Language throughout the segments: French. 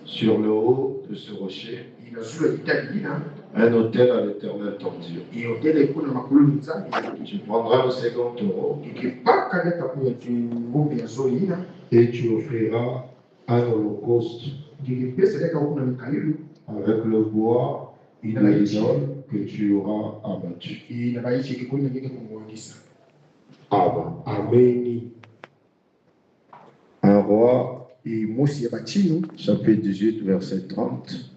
Sur le haut de ce rocher, un autel à l'Éternel ton Dieu. Tu prendras le second taureau et tu offriras un holocauste avec le bois de l'idole que tu auras abattu. Amen. Un roi, chapitre 18, verset 30.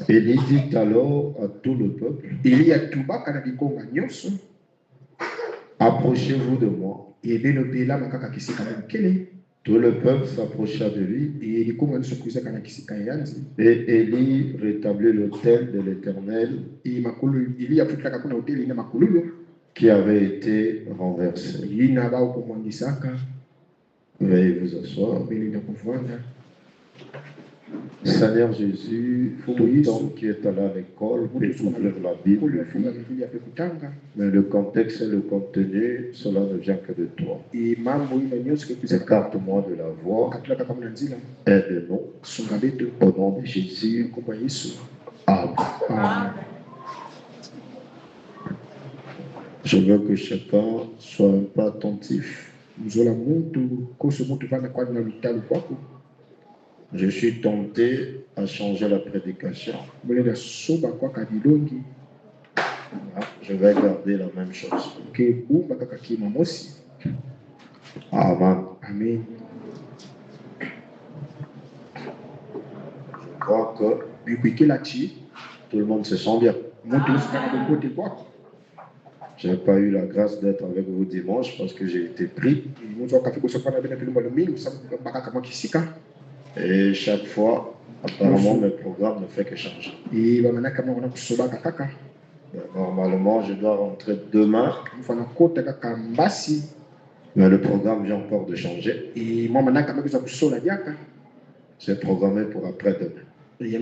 Élie dit alors à tout le peuple, approchez-vous de moi. Tout le peuple s'approcha de lui et Élie rétablit l'autel de l'Éternel qui avait été renversé. Veuillez vous asseoir. Seigneur Jésus, tout homme qui est allé à l'école peut ouvrir la Bible, mais le contexte et le contenu, cela ne vient que de toi. Écarte-moi de la voix, aide-nous, au nom de Jésus. Amen. Je veux que chacun soit un peu attentif. Je suis tenté à changer la prédication. Je vais garder la même chose. Amen. Amen. Je crois que tout le monde se sent bien. Je n'ai pas eu la grâce d'être avec vous dimanche parce que j'ai été pris. Et chaque fois, apparemment, le programme ne fait que changer. Normalement, je dois rentrer demain. Mais le programme vient encore de changer. C'est programmé pour après-demain. Je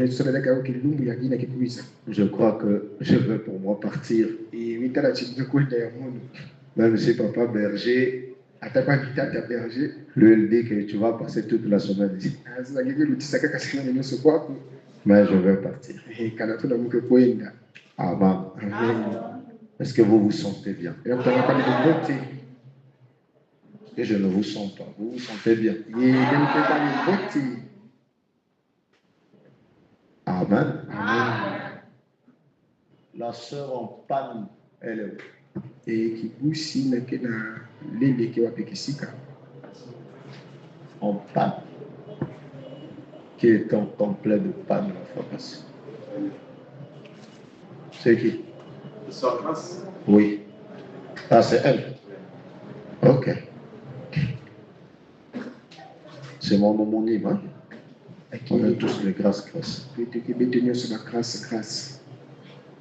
crois que je vais pour moi partir. Même si papa berger, lui il dit que tu vas passer toute la semaine ici. Mais je vais partir. Amen. Est-ce que vous vous sentez bien? Et je ne vous sens pas. Vous vous sentez bien? Amen. Amen. La sœur en panne, elle est où? En panne. Qui est en complet de panne la fois passée? C'est qui? Sœur Grâce. Oui. Ah, c'est elle. Ok. C'est mon homonyme, hein? On est tous les grâces.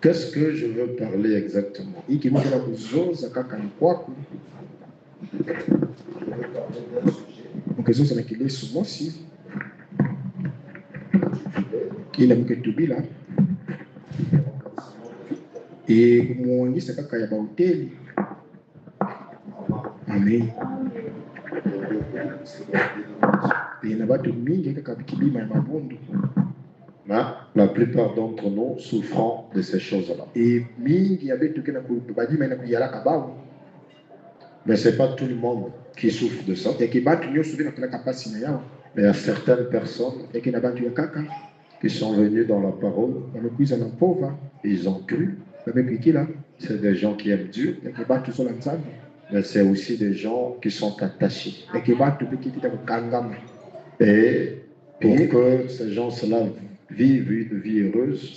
Qu'est-ce que je veux parler exactement? Je veux parler d'un sujet Amen. La plupart d'entre nous souffrant de ces choses-là. Mais ce n'est pas tout le monde qui souffre de ça. Mais il y a certaines personnes qui sont venues dans la parole. Ils ont cru. C'est des gens qui aiment Dieu. Mais c'est aussi des gens qui sont attachés. Et pour que ces gens-là vivent une vie heureuse,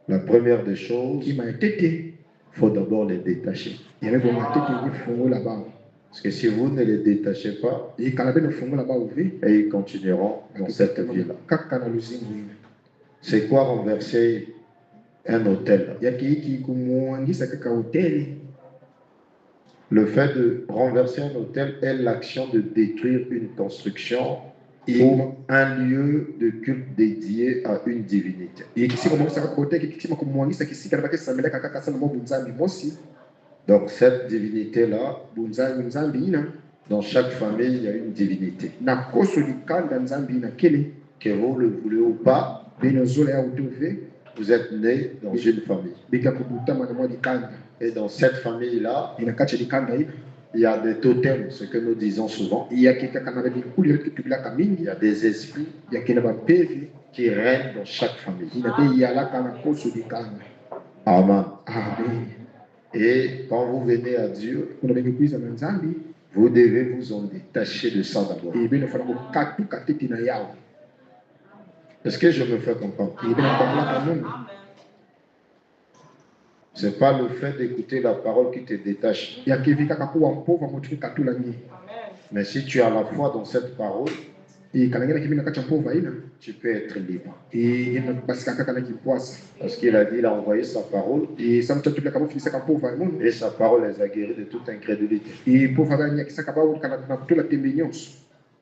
la première des choses, il faut d'abord les détacher. Parce que si vous ne les détachez pas, et ils continueront dans cette vie-là. C'est quoi renverser un hôtel? Le fait de renverser un hôtel est l'action de détruire une construction ou un lieu de culte dédié à une divinité. Donc cette divinité-là, bunzangi nzambi ina dans chaque famille, il y a une divinité. na koso likanda nzambi ina kele Que vous le voulez ou pas, bino zola ya utove vous êtes né dans une famille. bika kubutama na mwa likanda Et dans cette famille-là, ina kati likanda ina il y a des totems, ce que nous disons souvent. il y a quelqu'un qui a bikuli yote tubilaka Il mingi y a des esprits il y a kena bapevi qui règnent dans chaque famille. ina be yalaka na koso likanda. Amen. Amen. Et quand vous venez à Dieu, Kuna bengi kuiza na nzambi vous devez vous en détacher de ça d'abord. bino fana ko katuka tete na yawo Est-ce que je me fais comprendre? bino kwamulaka mungu Ce n'est pas le fait d'écouter la parole qui te détache. ya kevika kakuwa mpova motu katula nyi Mais si tu as la foi dans cette parole, kanangena kimina kacha mpova ina tu peux être libre. ina basika kaka na kipwasa Parce qu'il a dit, il a envoyé sa parole, samta tubila kama filisa ka mpova mungu et sa parole les a guéris de toute incrédulité. mpova gani yakisaka bawo kana na kutula tembe nyonso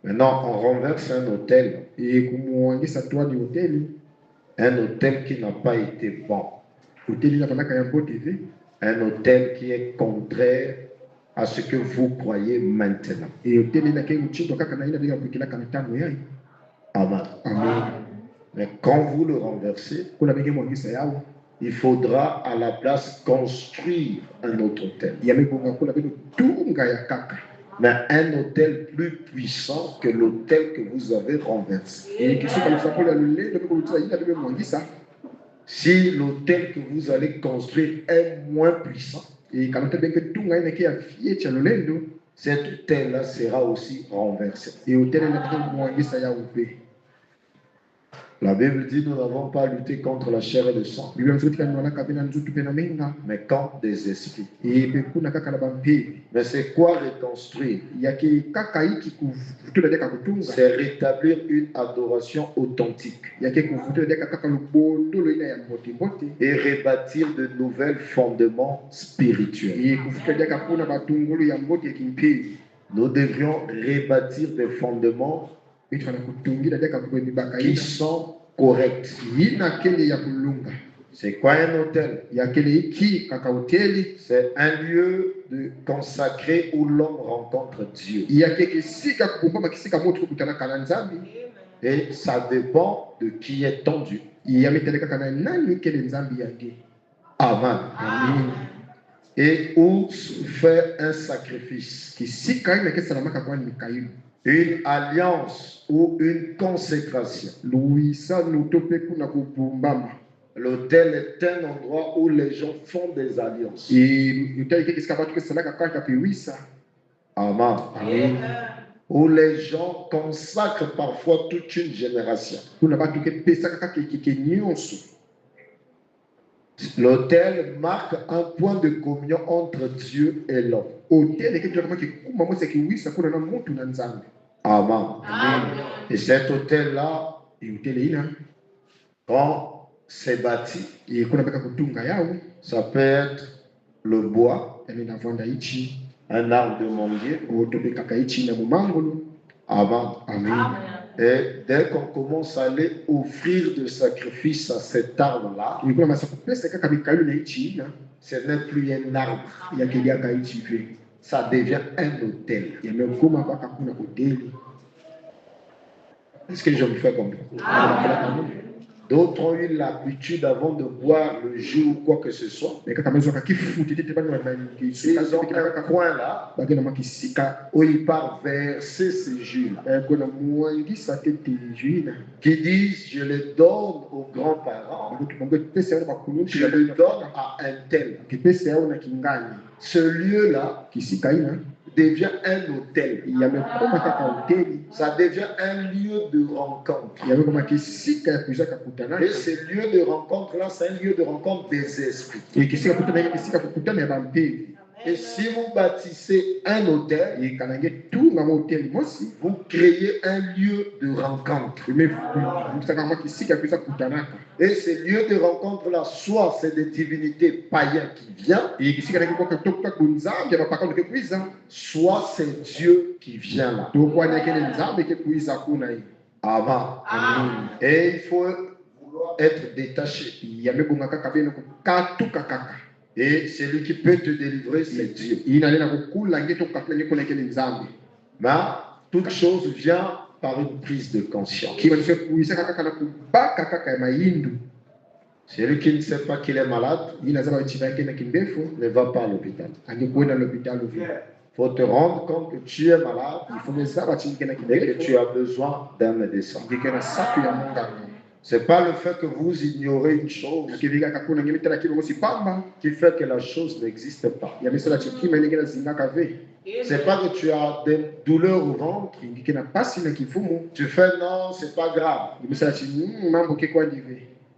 Maintenant, on renverse un autel kumwangisa twani hoteli qui n'a pas été bon, hoteli na panaka ya mpo tv un autel qui est contraire à ce que vous croyez maintenant. hoteli na kengu chindo kaka na ina bila kukila kana tano yai Amen. amen Mais quand vous le renversez, kuna benge mwangisa yawo il faudra à la place construire un autre autel. yamebonga kuna beno tunga ya kaka Mais un autel plus puissant que l'autel que vous avez renversé. kisuka lusakola lulendo beko lutsa ina bebe mwangisa Si l'autel que vous allez construire est moins puissant, kanota benge tunga ina kia fiecha lulendo cet autel-là sera aussi renversé. hoteli na benge mwangisa yawo pe La Bible dit nous n'avons pas lutté contre la chair et le sang, biblia mzotika nwana kabina nzutu pe na menga mais contre des esprits. pe kuna kaka na bampevi Mais c'est quoi reconstruire? yake kaka iki kuvutula deka kutunga C'est rétablir une adoration authentique yake kuvutula deka kaka lubondolo ina ya mbote mbote et rebâtir de nouvelles fondements spirituels. kuvutula deka kuna batungulu ya mbote ya kimpevi Nous devrions rebâtir des fondements vitu fana kutungira deka kwenye baka qui sont corrects. ina kele ya kulunga C'est quoi un hôtel? ya kele iki kaka hoteli C'est un lieu consacré où l'homme rencontre Dieu. yake kisika kukumbama kisika moto kukutana kana nzambi Et ça dépend de qui est ton Dieu. yameteleka kana nani kele nzambi yake Amen. amen Et où se fait un sacrifice, kisika ina kesalamaka kwani mikailu une alliance ou une consécration. luisa nutope kuna kubumbama L'autel est un endroit où les gens font des alliances. hoteli kisika batu kesalaka kaka piwisa Amen. amen Où les gens consacrent parfois toute une génération. kuna batu kepesaka kaka kike nyonso L'autel marque un point de communion entre Dieu et l'homme. hoteli ketu kama kikuma mwese kiwisa kuna na mutu na nzambi Amen. Et cet autel-là, hoteli ina quand c'est bâti, kuna baka kutunga yao ça peut être le bois, yani navanda ichi un arbre de manguier. otope kaka ichi na mumangolo Amen. amen Et dès qu'on commence à aller offrir de sacrifices à cet arbre-là, kuna masa kupesa kaka mikailu na ichi ina ce n'est plus un arbre, yakeliaka ichi ve ça devient un autel. yamekuma baka kuna hoteli Est-ce que je me fais comprendre? D'autres ont eu l'habitude avant de boire le jus ou quoi que ce soit. mais kaka mezo kakifuti tete bana na Ils ont un coin là bagena makisika où ils partent verser ce jus-là. kuna mwangisa tete juina Qui disent, je le donne aux grands-parents, pesa yao bakulungu je le donne à un tel. kipesa yao na kingani Ce lieu-là kisika ina devient un hôtel. yamekoma kaka hoteli Ça devient un lieu de rencontre. yamekoma kisika ya kuja kakutana Et ce lieu de rencontre-là, c'est un lieu de rencontre des esprits. kisika kutana ile kisika kukutana ya bampevi Et si vous bâtissez un hôtel, kanange tunga mo hoteli mosi vous créez un lieu de rencontre. msaka kama kisika ya kuja kukutanaka Et ces lieux de rencontre-là, soit c'est des divinités païens qui viennent, kisika na kikoka toka kunzambi ya mapaka ndike kuiza soit c'est Dieu qui vient là. to kwa nyake ne nzambi ke kuiza kuna hii Amen. Et il faut vouloir être détaché. yamebonga kaka beno kukatuka kaka Et celui qui peut te délivrer, c'est Dieu. Mais toute chose vient par une prise de conscience. Celui qui ne sait pas qu'il est malade ne va pas à l'hôpital. Il faut te rendre compte que tu es malade et que tu as besoin d'un médecin. Ce n'est pas le fait que vous ignorez une chose qui fait que la chose n'existe pas. Ce n'est pas que tu as des douleurs au ventre. Tu fais non, c'est pas grave.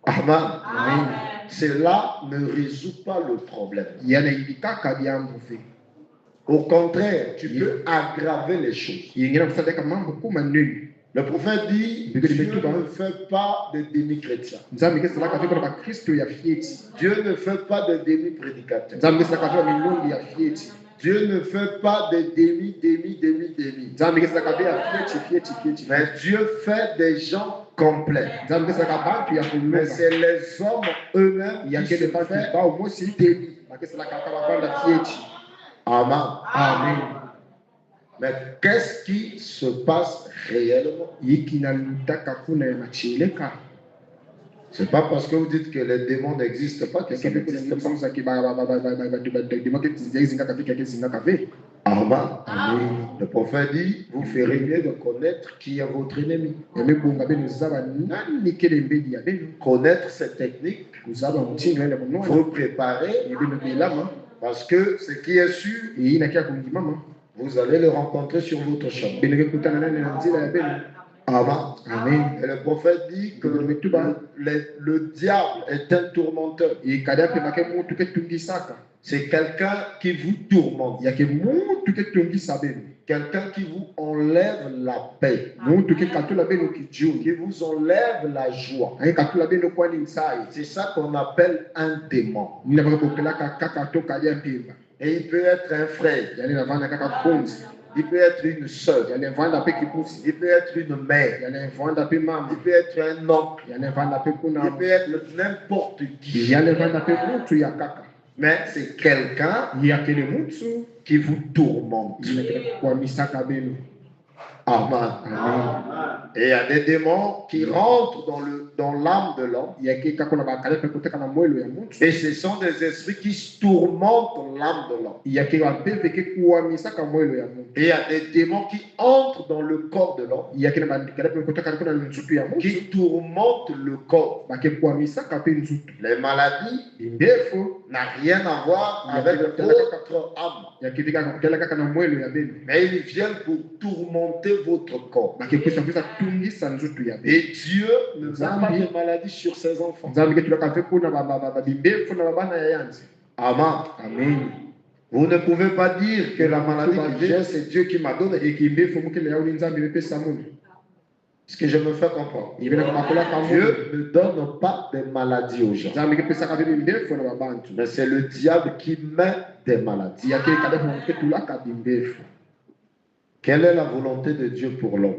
Amen. Cela ne résout pas le problème. Au contraire, tu peux aggraver les choses. Le prophète dit, Dieu ne fait pas de demi-chrétiens. Dieu ne fait pas de demi-prédicateurs. Dieu ne fait pas de demi. Mais Dieu fait des gens complets. Mais c'est les hommes eux-mêmes qui se font demi. Amen. Mais qu'est-ce qui se passe réellement? C'est pas parce que vous dites que les démons n'existent pas que ça n'existe pas. Amen. Le prophète dit, vous ferez mieux de connaître qui est votre ennemi. Connaître ces techniques, vous préparer, parce que ce qui est sûr, vous allez le rencontrer sur votre chemin. Amen. Et le prophète dit que le diable est un tourmenteur. C'est quelqu'un qui vous tourmente. Quelqu'un qui vous enlève la paix. Qui vous enlève la joie. C'est ça qu'on appelle un démon. Et il peut être un frère. Il peut être une soeur. Il peut être une mère. Il peut être un oncle. Il peut être n'importe qui. Mais c'est quelqu'un qui vous tourmente. Amen. Et il y a des démons qui rentrent dans l'âme de l'homme. Et ce sont des esprits qui tourmentent l'âme de l'homme. Et il y a des démons qui entrent dans le corps de l'homme, qui tourmentent le corps. Les maladies n'ont rien à voir avec votre âme. Mais ils viennent pour tourmenter votre corps. Et Dieu ne met pas de maladie sur ses enfants. Amen. Vous ne pouvez pas dire que la maladie que j'ai, c'est Dieu qui m'a donné. Ce que je me fais comprendre. Dieu ne donne pas de maladies aux gens. Mais c'est le diable qui met des maladies. Quelle est la volonté de Dieu pour l'homme?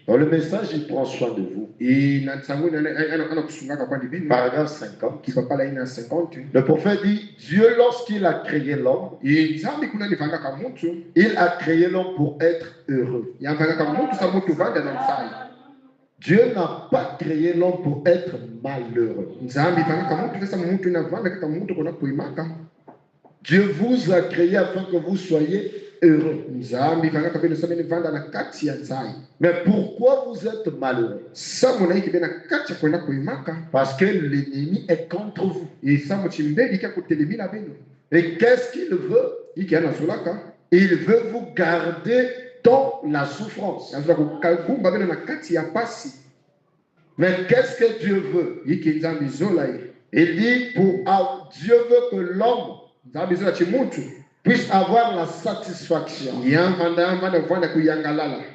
Dans le message, il prend soin de vous. Paragraphe 50. Le prophète dit, Dieu, lorsqu'il a créé l'homme, il a créé l'homme pour être heureux. Dieu n'a pas créé l'homme pour être malheureux. Dieu vous a créé afin que vous soyez heureux. Mais pourquoi vous êtes malheureux? Parce que l'ennemi est contre vous. Et qu'est-ce qu'il veut? Il veut vous garder dans la souffrance. Mais qu'est-ce que Dieu veut? Il dit, Dieu veut que l'homme puisse avoir la satisfaction,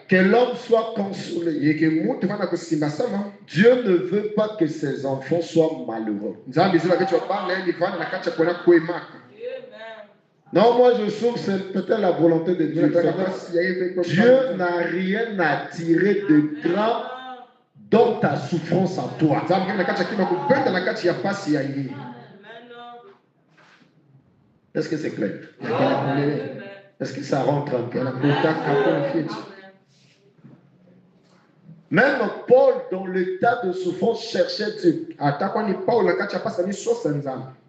que l'homme soit consolé. Dieu ne veut pas que ses enfants soient malheureux. Non, moi je trouve que c'est peut-être la volonté de Dieu. Dieu n'a rien à tirer de grand dans ta souffrance à toi. Est-ce que c'est clair? Est-ce que ça rentre un peu? Même Paul, dans l'état de souffrance, cherchait Dieu.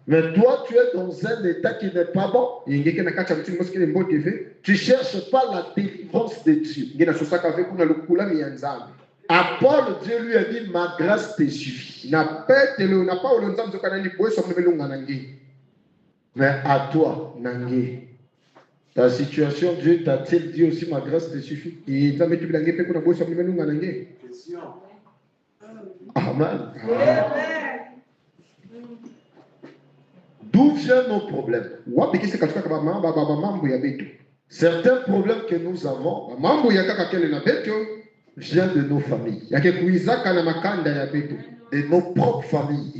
Mais toi, tu es dans un état qui n'est pas bon. Tu ne cherches pas la délivrance de Dieu. À Paul, Dieu lui a dit, ma grâce te suffit. Mais à toi, ta situation, Dieu t'a-t-il dit aussi, ma grâce te suffit? Amen. D'où viennent nos problèmes? Certains problèmes que nous avons viennent de nos familles, de nos propres familles.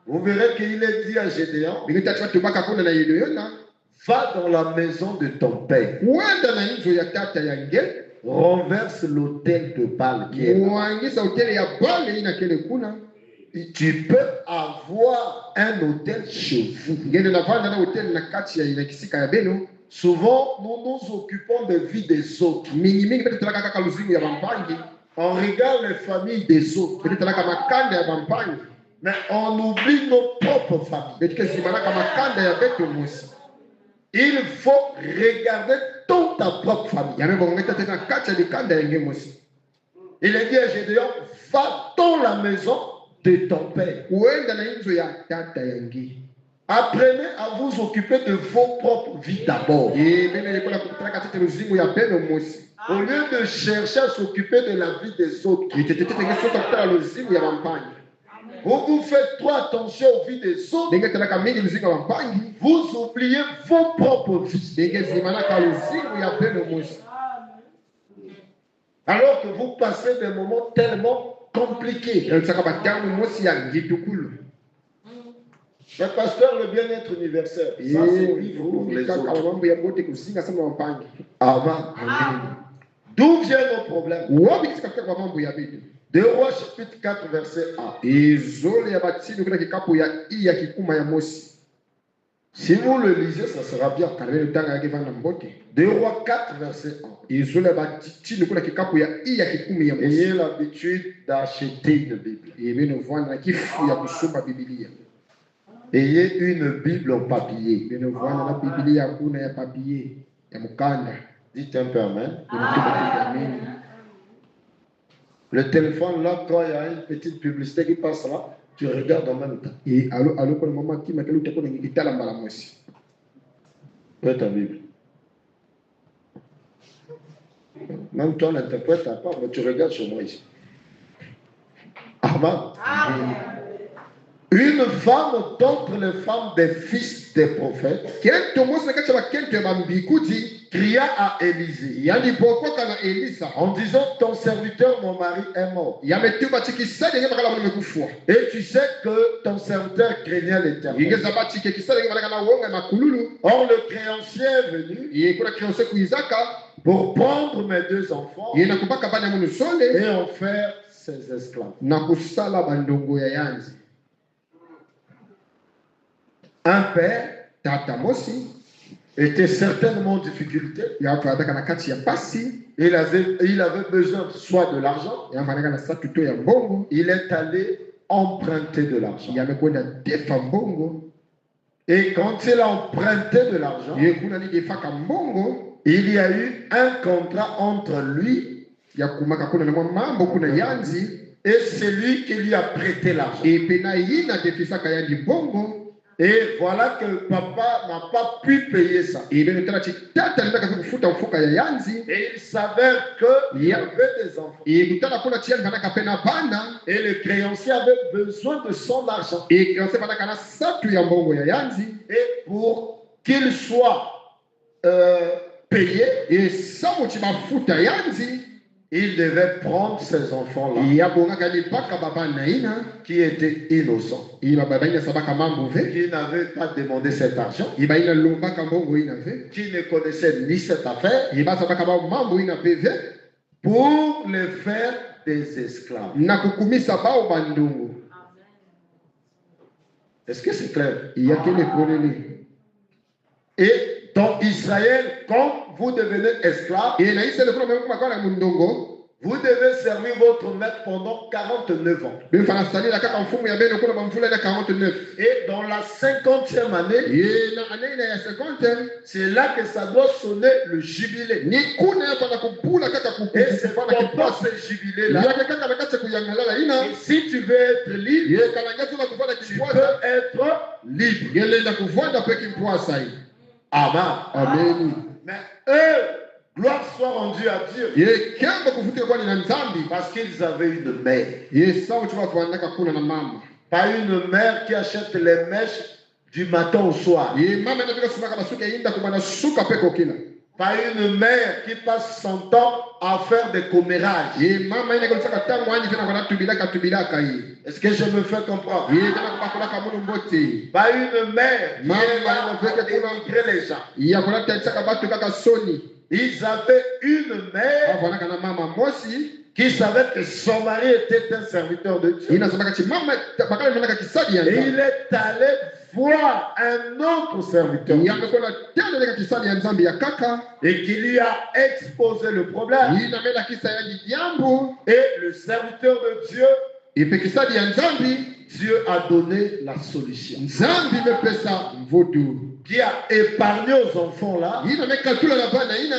Vous verrez qu'il est dit à Gédéon, va dans la maison de ton père, renverse l'autel de Baal qui est là. Tu peux avoir un hôtel chez vous. Souvent, nous nous occupons de vie des autres. On regarde les familles des autres. Mais on oublie nos propres familles. Il faut regarder dans ta propre famille. Il est dit à Gédéon, va dans la maison de ton père. Apprenez à vous occuper de vos propres vies d'abord. Au lieu de chercher à s'occuper de la vie des autres. Vous faites trop attention aux vies des autres. Vous oubliez vos propres vies. Alors que vous passez des moments tellement compliqués. Mais pasteur, le bien-être universel, ça c'est vivre pour les autres. Amen. D'où viennent nos problèmes? 2 Rois chapitre 4 verset 1. Si vous le lisez, ça sera bien. 2 Rois 4 verset 1. Ayez l'habitude d'acheter une Bible. Ayez une Bible en papier. Dites un peu amen. Le téléphone là, quand il y a une petite publicité qui passe là, tu regardes en même temps. Où est ta Bible? Même toi, l'interprète n'a pas, mais tu regardes sur moi ici. Amen. Une femme d'entre les femmes des fils des prophètes cria à Élisée en disant, ton serviteur, mon mari, est mort. Et tu sais que ton serviteur craignait l'Éternel. Or le créancier est venu pour prendre mes 2 enfants et en faire ses esclaves. Un père était certainement en difficulté. Il avait besoin soit de l'argent. Il est allé emprunter de l'argent. Et quand il a emprunté de l'argent, il y a eu un contrat entre lui et celui qui lui a prêté l'argent. Et voilà que papa n'a pas pu payer ça. Et il s'avère qu'il y avait des enfants. Et le créancier avait besoin de son argent. Et pour qu'il soit payé, il devait prendre ses enfants-là qui étaient innocents, qui n'avaient pas demandé cet argent, qui ne connaissaient ni cette affaire, pour les faire des esclaves. Est-ce que c'est clair? yakele polele Et dans Israël, quand vous devenez esclave, e na Israeli kuna meko makala mundongo vous devez servir votre maître pendant 49 ans. befana salila kaka mfumu ya beno kuna bamvula ina 49 Et dans la 50e année, ye na anaina ya 50 c'est là que ça doit sonner le jubilé. ni kuna ya pana kupula kaka Et c'est kupana pendant kipasa ce jubilé-là, yake kaka nakatse kuyangalala ina et si tu veux être libre, ye kalangatu la kufanya tu kipasa peux être libre. yelenda kuvanda pe kimpwasa hii Amen. amen Mais eux, gloire soit rendue à Dieu, ye kemba kufutika kwani na nzambi parce qu'ils avaient une mère. ye sawa chuma kuandaka kuna na mama Pas une mère qui achète les mèches du matin au soir. ye mama inafika sumaka basuka inda kubana suka peko kila Pas une mère qui passe son temps à faire des commérages. ye mama ina kulisaka tangu anyi tena kwa tubilaka hii Est-ce que je me fais comprendre? ye tena kubakula kamunu mbote Pas une mère qui Maman, est là elle veut à que tout le monde- dénigrer les gens. ya kuna tatsaka batu kaka soni Ils avaient une mère avana kana mama mosi qui savait que son mari était un serviteur de Dieu. ina samaka chi mama bakala manaka kisadi ya Et nzambi il est allé voir un autre serviteur ya mekona tena leka kisadi ya nzambi ya kaka et qui lui a exposé le problème. ina mela kisa ya jambo Et le serviteur de Dieu, ipe kisadi ya nzambi Dieu a donné la solution. nzambi mepesa mvutu Qui a épargné aux enfants là ina mekatula la bana ina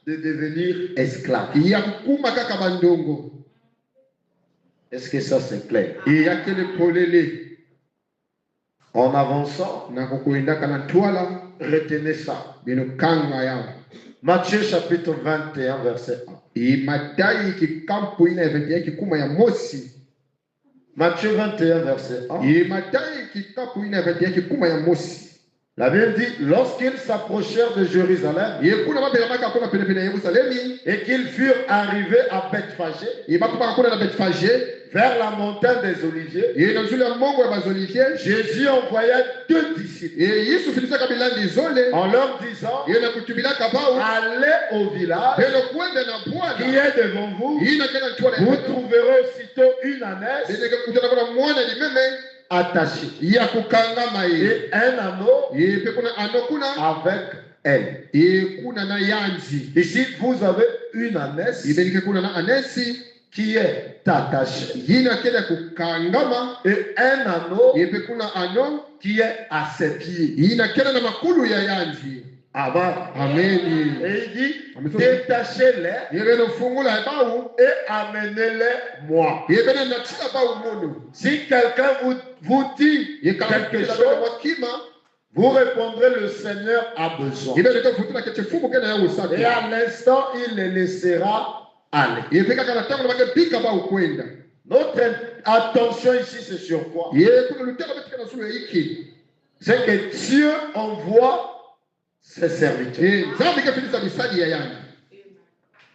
de devenir esclaves. ya kukuma kaka bandongo Est-ce que ça c'est clair? e yakele polele En avançant, na kukuenda kana twala retenez ça. bino kanga yao Matthieu chapitre 21 verset 1. e Matayi kikampu ina ya kikuma ya mosi Matthieu 21 verset 1. e Matayi kikapu ina ya kikuma ya mosi La Bible dit, lorsqu'ils s'approchèrent de Jérusalem e kuna mabela maka kuna pene pene ya Yerusalemi et qu'ils furent arrivés à Bethphagée, e bakuma kuna na Bethphagée vers la montagne des Oliviers, e na nzuli ya mongo ya bazolivier Jésus envoya 2 disciples e Yesu filisaka bilandi zole en leur disant, e na kutubilaka bao allez au village pelo kwenda na qui bwana est devant vous, ina kana twala vous trouverez aussitôt une ânesse ene kutana kuna mwana limeme attachée ya kukangama ye et un anneau e pe kuna ano kuna avec elle. e kuna na yanzi Ici, vous avez une ânesse ibenike kuna na anesi qui est attachée yina kele kukangama et un anneau e pe kuna ano qui est à ses pieds. yina kele na makulu ya yanzi Amen. ameni Et il dit, Amen. détachez-les yebeno fungula bau et amenez-les moi. yebeno natika bau mono Si quelqu'un vous dit quelque chose, wakima vous répondrez, le Seigneur a besoin. yebeno to futuna kete fumu kena ya usaka Et à l'instant, il les laissera aller. yebeka kana tango bake pika bau kwenda Notre attention ici, c'est sur quoi? ye kuna lutaka betika na sulu iki C'est que Dieu envoie ses serviteurs. e nzambi ke filisa bisadi ya yanzi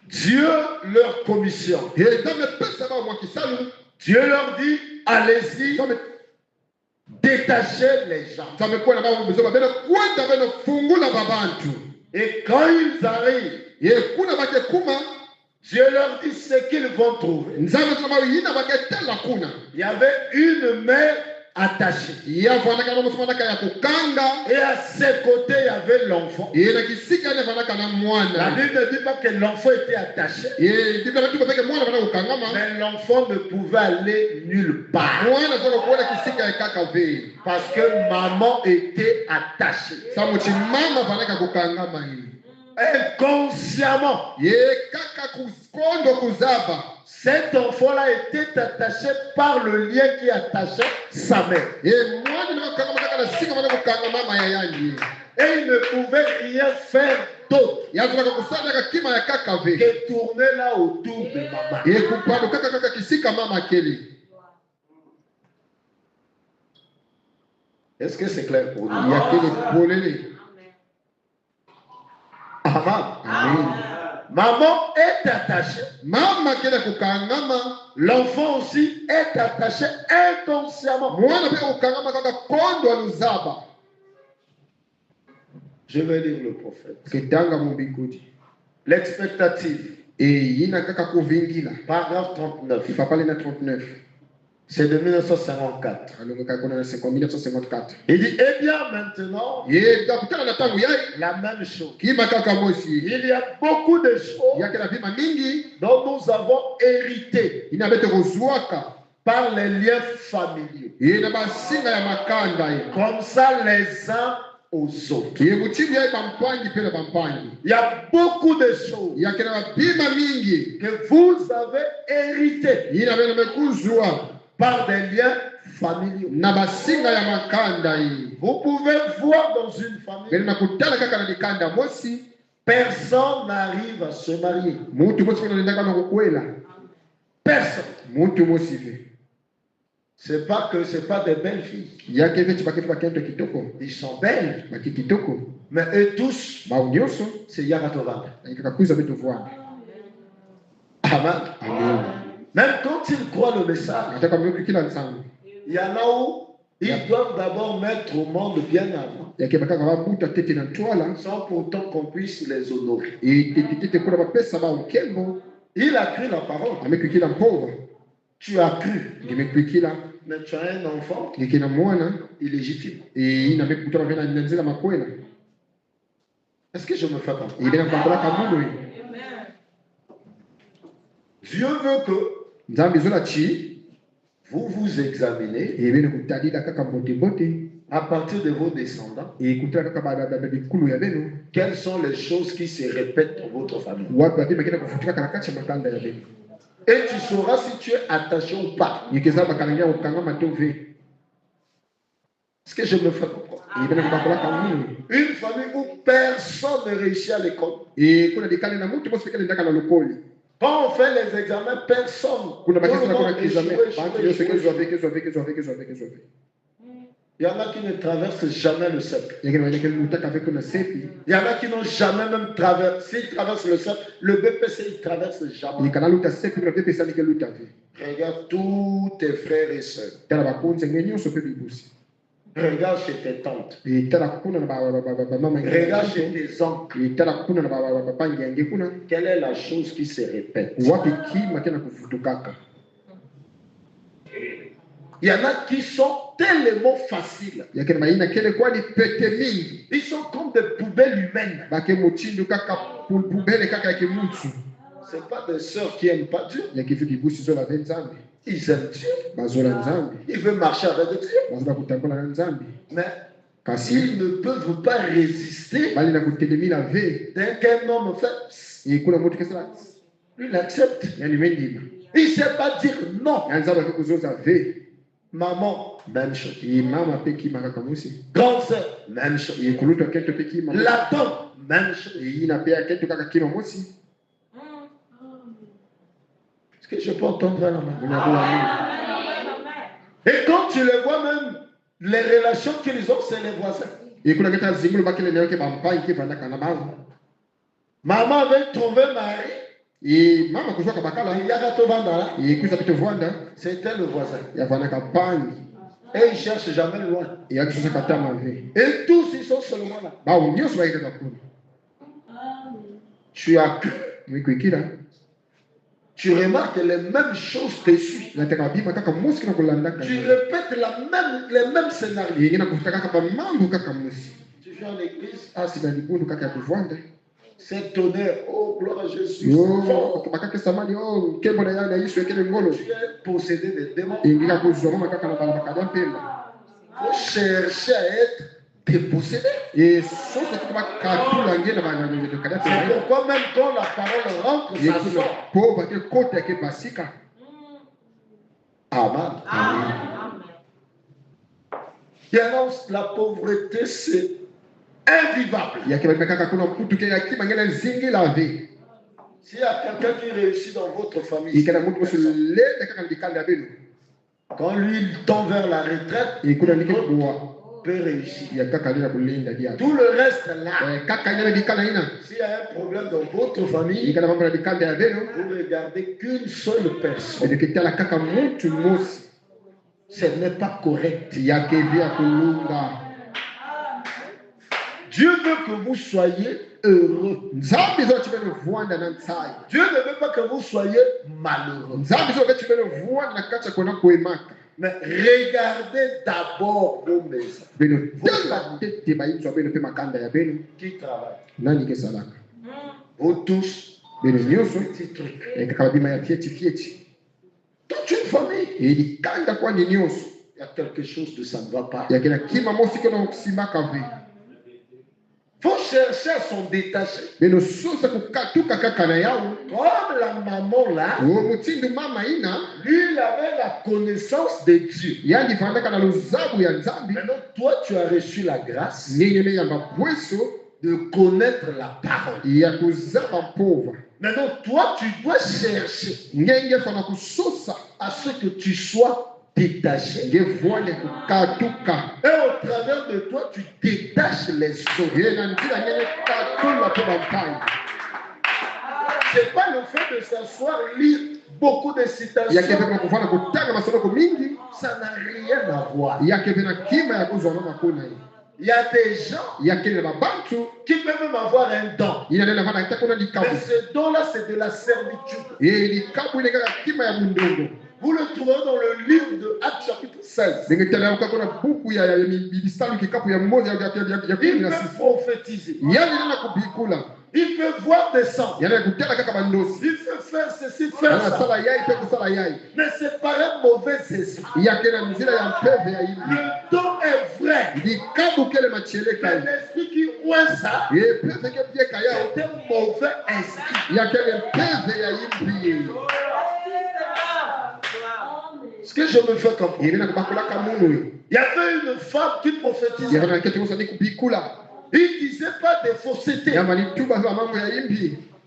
Dieu leur commission. e nzambe pesa bau mwakisalu Dieu leur dit, allez-y, nzambe détachez les gens. nzambe kwenda bau bizoba beno kwenda beno fungula babantu Et quand ils arrivent, ye kuna bake kuma Dieu leur dit ce qu'ils vont trouver. nzambe tuna bau yina bake tela kuna Il y avait une mère attachée. ya vanaka na mosmanaka ya kukanga Et à ses côtés, il y avait l'enfant. ye na kisika ne vanaka na La mwana Bible ne dit pas que l'enfant était attaché, ye biblia natuba peke mwana vana kukangama mais l'enfant ne pouvait aller nulle part. mwana zaka kuona kisika ya kaka ve Parce que maman était attachée. samuchi mama vanaka kukangama hii Inconsciemment, ye kaka kondo kuzaba cet enfant-là était attaché par le lien qui attachait sa mère. ye mwana na kukangama kaka na sika vana kukangama mama ya yangi Et il ne pouvait rien faire d'autre ya zaka kusada kakima ya kaka ve que tourner là autour de maman. ye kupando kaka kaka kisika mama keli. Est-ce que c'est clair pour nous? ya kele polele Amen. amen Maman est attachée. mama kele kukangama L'enfant aussi est attaché inconsciemment. mwana pe kukangama kaka kondo aluzaba Je vais lire le prophète. ketanga mumbikudi L'expectative. e yina kaka kuvingila Paragraphe 39. ifapale na 39 C'est de 1954. Il dit, eh bien maintenant, la même chose. Il y a beaucoup de choses dont nous avons hérité par les liens familiaux. Comme ça, les uns aux autres. Il y a beaucoup de choses que vous avez héritées par des liens familiaux. Vous pouvez voir dans une famille, personne n'arrive à se marier. Personne. C'est pas que c'est pas des belles filles. Ils sont belles. Mais eux tous, c'est Yagatovanda. Amen. Même quand ils croient le message, il y en a où ils doivent d'abord mettre au monde bien avant, sans pourtant qu'on puisse les honorer. Il a cru la parole. Tu as cru. Mais tu as un enfant illégitime. Est-ce que je me fais comprendre? Dieu veut que vous vous examinez à partir de vos descendants. Quelles sont les choses qui se répètent dans votre famille? Et tu sauras si tu es attaché ou pas. Est-ce que je me fais comprendre? Une famille où personne ne réussit à l'école. Quand on fait les examens, personne. Il y en a qui ne traversent jamais le cercle. Il y en a qui n'ont jamais même traversé. S'ils traversent le cercle, le BPC, ils ne traversent jamais. Regarde tous tes frères et sœurs. Regarde chez tes tantes. Regarde chez tes oncles. Quelle est la chose qui se répète? Il y en a qui sont tellement faciles. Ils sont comme des poubelles humaines. Ce n'est pas des sœurs qui n'aiment pas Dieu. Ils aiment Dieu. Ils veulent marcher avec Dieu. Mais ils ne peuvent pas résister dès qu'un homme fait. Il accepte. Il ne sait pas dire non. Maman, même chose. Grand sœur, même chose. La tante, même chose. Est-ce que je peux entendre la main? Et quand tu les vois même, les relations qu'ils ont, c'est les voisins. Maman avait trouvé mari. C'était le voisin. Et ils ne cherchent jamais loin. Et tous, ils sont seulement là. Tu as cru. Tu remarques les mêmes choses te suivent. Tu répètes les mêmes scénarios. Tu viens à l'église. C'est tonnerre. Oh, gloire à Jésus. Tu es possédé des démons. Il faut chercher à être dépossédé. C'est pourquoi même quand la parole rentre, ça sort. Amen. Il y en a où la pauvreté, c'est invivable. S'il y a quelqu'un qui réussit dans votre famille, quand lui il tend vers la retraite, il peut réussir. Tout le reste là, s'il y a un problème dans votre famille, vous regardez qu'une seule personne. Ce n'est pas correct. Dieu veut que vous soyez heureux. Dieu ne veut pas que vous soyez malheureux. Mais regardez d'abord vos maisons. Qui travaille? Vous tous, petit truc. Toute une famille. Il y a quelque chose de ça ne va pas. Faut chercher à s'en détacher. Comme la maman là, lui il avait la connaissance de Dieu. Maintenant, toi tu as reçu la grâce de connaître la parole. Maintenant, toi tu dois chercher à ce que tu sois détaché. Et au travers de toi, tu détaches les autres. C'est pas le fait de s'asseoir, lire beaucoup de citations. Ça n'a rien à voir. Il y a des gens qui peuvent même avoir un don. Mais ce don-là, c'est de la servitude. Vous le trouverez dans le livre de Actes chapitre 16. Il peut prophétiser. Il peut voir des sangs. Il peut faire ceci, faire ça. Mais c'est par un mauvais esprit. Le don est vrai. Mais l'esprit qui voit ça, c'est un mauvais esprit. Ce que je me fais comprendre. Il y avait une femme qui prophétisait. Il ne disait pas de fausseté.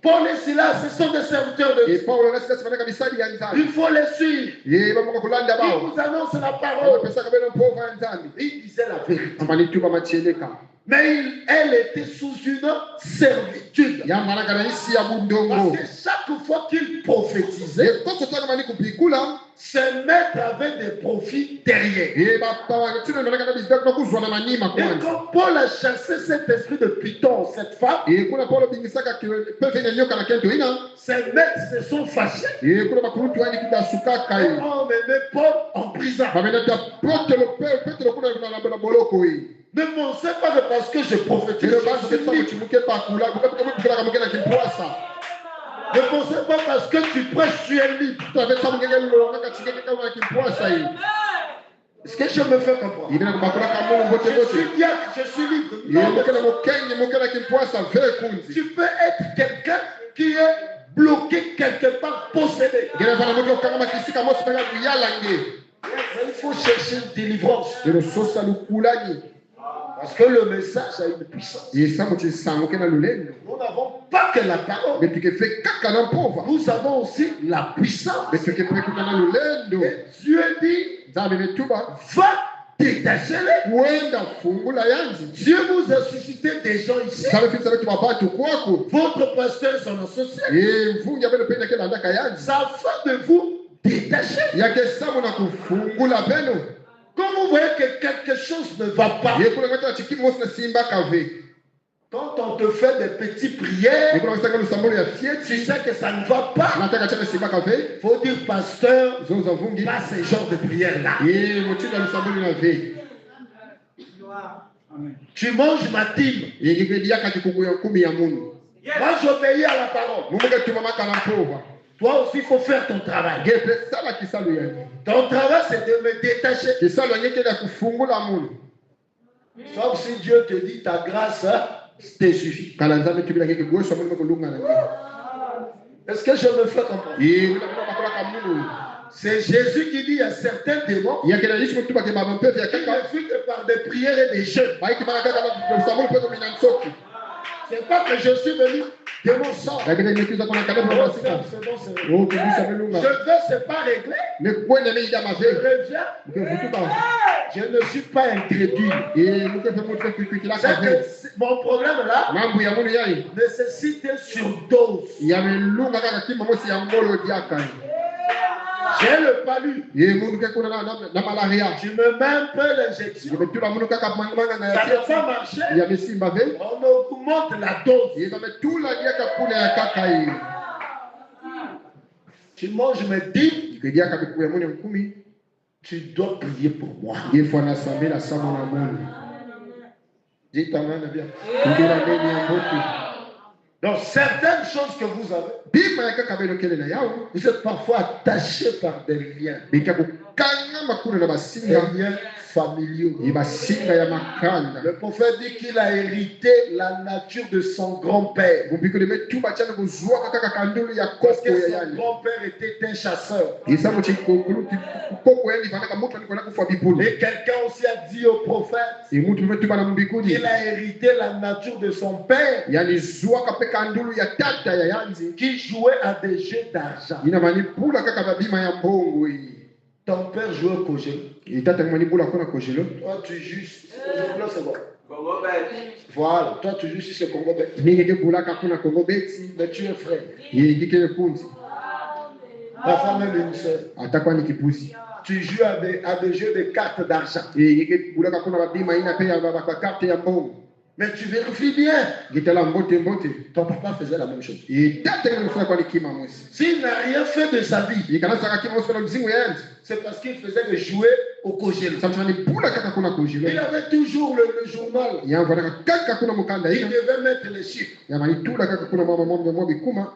Paul et Silas, ce sont des serviteurs de Dieu. Il faut les suivre. Ils vous annoncent la parole. Il disait la vérité. Mais elle était sous une servitude. Parce que chaque fois qu'il prophétisait, ce maître avait des profits derrière. Et quand Paul a chassé cet esprit de Python, cette femme, ces maîtres se sont fâchés. Et on met Paul en prison. Ne pensez pas que parce que je prophétise. Ne pensez pas parce que tu prêches, tu es libre. Est-ce que je me fais comprendre? Je suis libre. Tu peux être quelqu'un qui est bloqué quelque part, possédé. Il faut chercher une délivrance. Parce que le message a une puissance. Nous n'avons pas que la parole. Nous avons aussi la puissance. Et Dieu dit, va détacher-les. Dieu vous a suscité des gens ici. Votre pasteur est son associé. Ça afin de vous détacher. Quand vous voyez que quelque chose ne va pas, quand on te fait des petites prières, tu sais que ça ne va pas. Il faut dire, pasteur, pas ce genre de prière-là. Tu manges ma dîme. Moi, j'obéis à la parole. Toi aussi, il faut faire ton travail. Ton travail, c'est de me détacher. Sauf si Dieu te dit ta grâce te suffit. Est-ce que je me fais comprendre? C'est Jésus qui dit à certains démons qu'il ne fut que par des prières et des jeûnes. C'est pas que je suis venu de mon sang. Je veux, c'est pas réglé. Je reviens. Je ne suis pas incrédule. Mon problème là nécessite une surdose. J'ai le palu. Tu me mets un peu l'injection. Ça ne va marcher. On augmente la dose. Tu manges mes dîmes. tu dois prier pour moi. Il faut l'assemblée, la salle mon amour. Dites amen bien. Il a béni un beaucoup. Donc, certaines choses que vous avez, Bima yaka kabelo kele na yao. vous êtes parfois attachés par des liens. Bika kukanga makuna na Des basinga. liens familiaux. Ibasinga ya makanda. Le prophète dit qu'il a hérité la nature de son grand-père. Bubiko de metu bachana kuzwa kaka kandulu ya Parce koko que ya son yani. grand-père était un chasseur. Isa mochi kokulu koko yani vanaka mutu alikona kufa bibulu. Et quelqu'un aussi a dit au prophète E mutu metu bana mbikuni. qu'il a hérité la nature de son père Yani zwa kape kandulu ya tata ya yanzi. qui jouait à des jeux d'argent. Ina manipula kaka babima ya mbongo hii. Ton père jouait au kogelo. Itata manipula kona kojelo. Toi, tu joues. C'est bon. Congo belge. Voilà, toi, tu joues sur ce Congo. Ninge ke bulaka kuna Kongo beti. Mais tu es frère. Yeye kile punzi. Ta femme est une sœur. Atakuwa ni kipuzi. Tu joues à des jeux de cartes d'argent. Yeye ke bulaka kuna babima ina pe ya baba kwa karte ya mbongo. Mais tu vérifies bien. Gitala mbote mbote. Ton papa faisait la même chose. Et tata ngana mfuna kwa kima mwezi. S'il n'a rien fait de sa vie, Ikana saka kima mwezi kwa mzingu yanzi. c'est parce qu'il faisait que jouer au kogelo. Sasa ni pula kaka kuna kojilo. Il avait toujours le journal. Ya mfana kaka kuna mukanda Il ina. devait mettre les chiffres. Ya manitula kaka kuna mama mwa bikuma.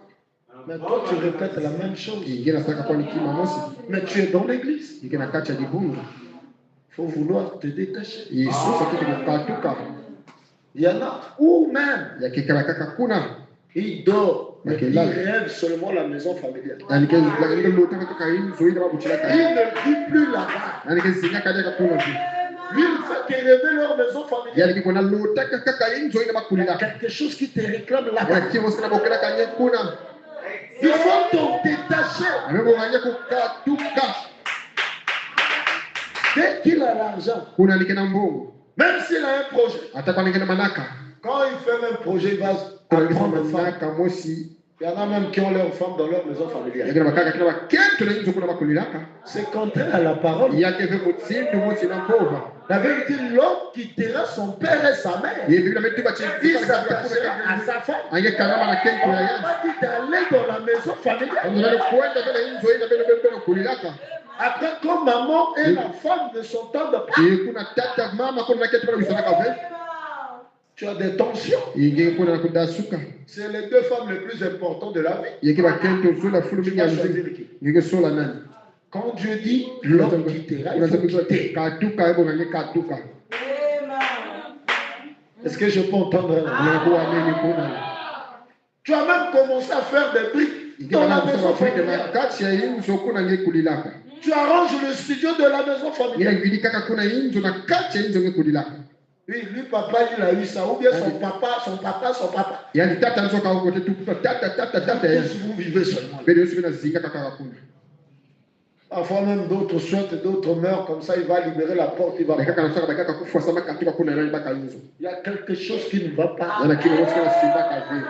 Mais toi, tu répètes la même chose. Ingena saka kwa kima mwezi. Mais tu es dans l'église. Ikena kacha dibungu. Il faut vouloir te détacher. Yesu sasa kitu katuka. Il y en a où même Ya kikala kaka kuna. il dort, mais Ok, il là. rêve seulement la maison familiale. Yani ke la ndio lota kaka yin zoida babuchila Il kaka. ne vit plus là-bas. Yani ke zinga kaja kakuna. Lui, il fait que rêver leur maison familiale. Yani ke kuna lota kaka yin zoida Il y a bakulila. quelque chose qui te réclame Ya là-bas. kimo sana bokela kanye kuna. Il faut t'en détacher. Amebo nganya kukatuka. Dès qu'il a l'argent, Kuna likena mbongo. même s'il a un projet, Atakuwa likena manaka. quand il fait un projet, il va Kuna likena apprendre une femme. manaka mosi. Il y en a même qui ont leur femme dans leur maison familiale. Yakina bakaka kina bakento na inzo kuna bakulilaka. C'est contraire à la parole. Yake ve mutsindu mosi na mbova. La vérité, l'homme quittera son père et sa mère. Ye biblia metu bachi. Il s'attachera à sa femme. Ange kalama na kento On ya n'a yanzi. pas dit d'aller dans la maison familiale. Ndio kwenda kana inzo ina beno kulilaka. Après, quand maman et la femme ne s'entendent pas, Ye kuna tata mama kuna na ketu bana kave. tu as des tensions. Ye kuna kudasuka. C'est les deux femmes les plus importantes de la vie. Ye ke bakento sula fulu Tu mingi vas ya choisir mzingu. qui. Ye ke sola nani. Quand Dieu dit l'homme quittera, il faut quitter. Katuka ebo ngane katuka. Est-ce que je peux entendre là? Unakuwa nini kuna. Tu as même commencé à faire des briques dans la maison familiale. Kati ya inzo kuna nge kulilaka. Tu arranges le studio de la maison familiale. Ila vidi kaka kuna inzo na kati ya inzo nge kulilaka. Oui, lui, papa, il a eu ça. Ou bien son papa. Yani tata nzo ka ukote tu tata ya. Tous vous vivez seulement. Bede yosu na zinga kaka kuna. Parfois même d'autres souhaitent, d'autres meurent. Comme ça, il va libérer la porte. Il va. Kaka na saka kaka kufa sama katuka kuna nani baka inzo. Il y a quelque chose qui ne va pas. Yana kile wosu na simba kazi.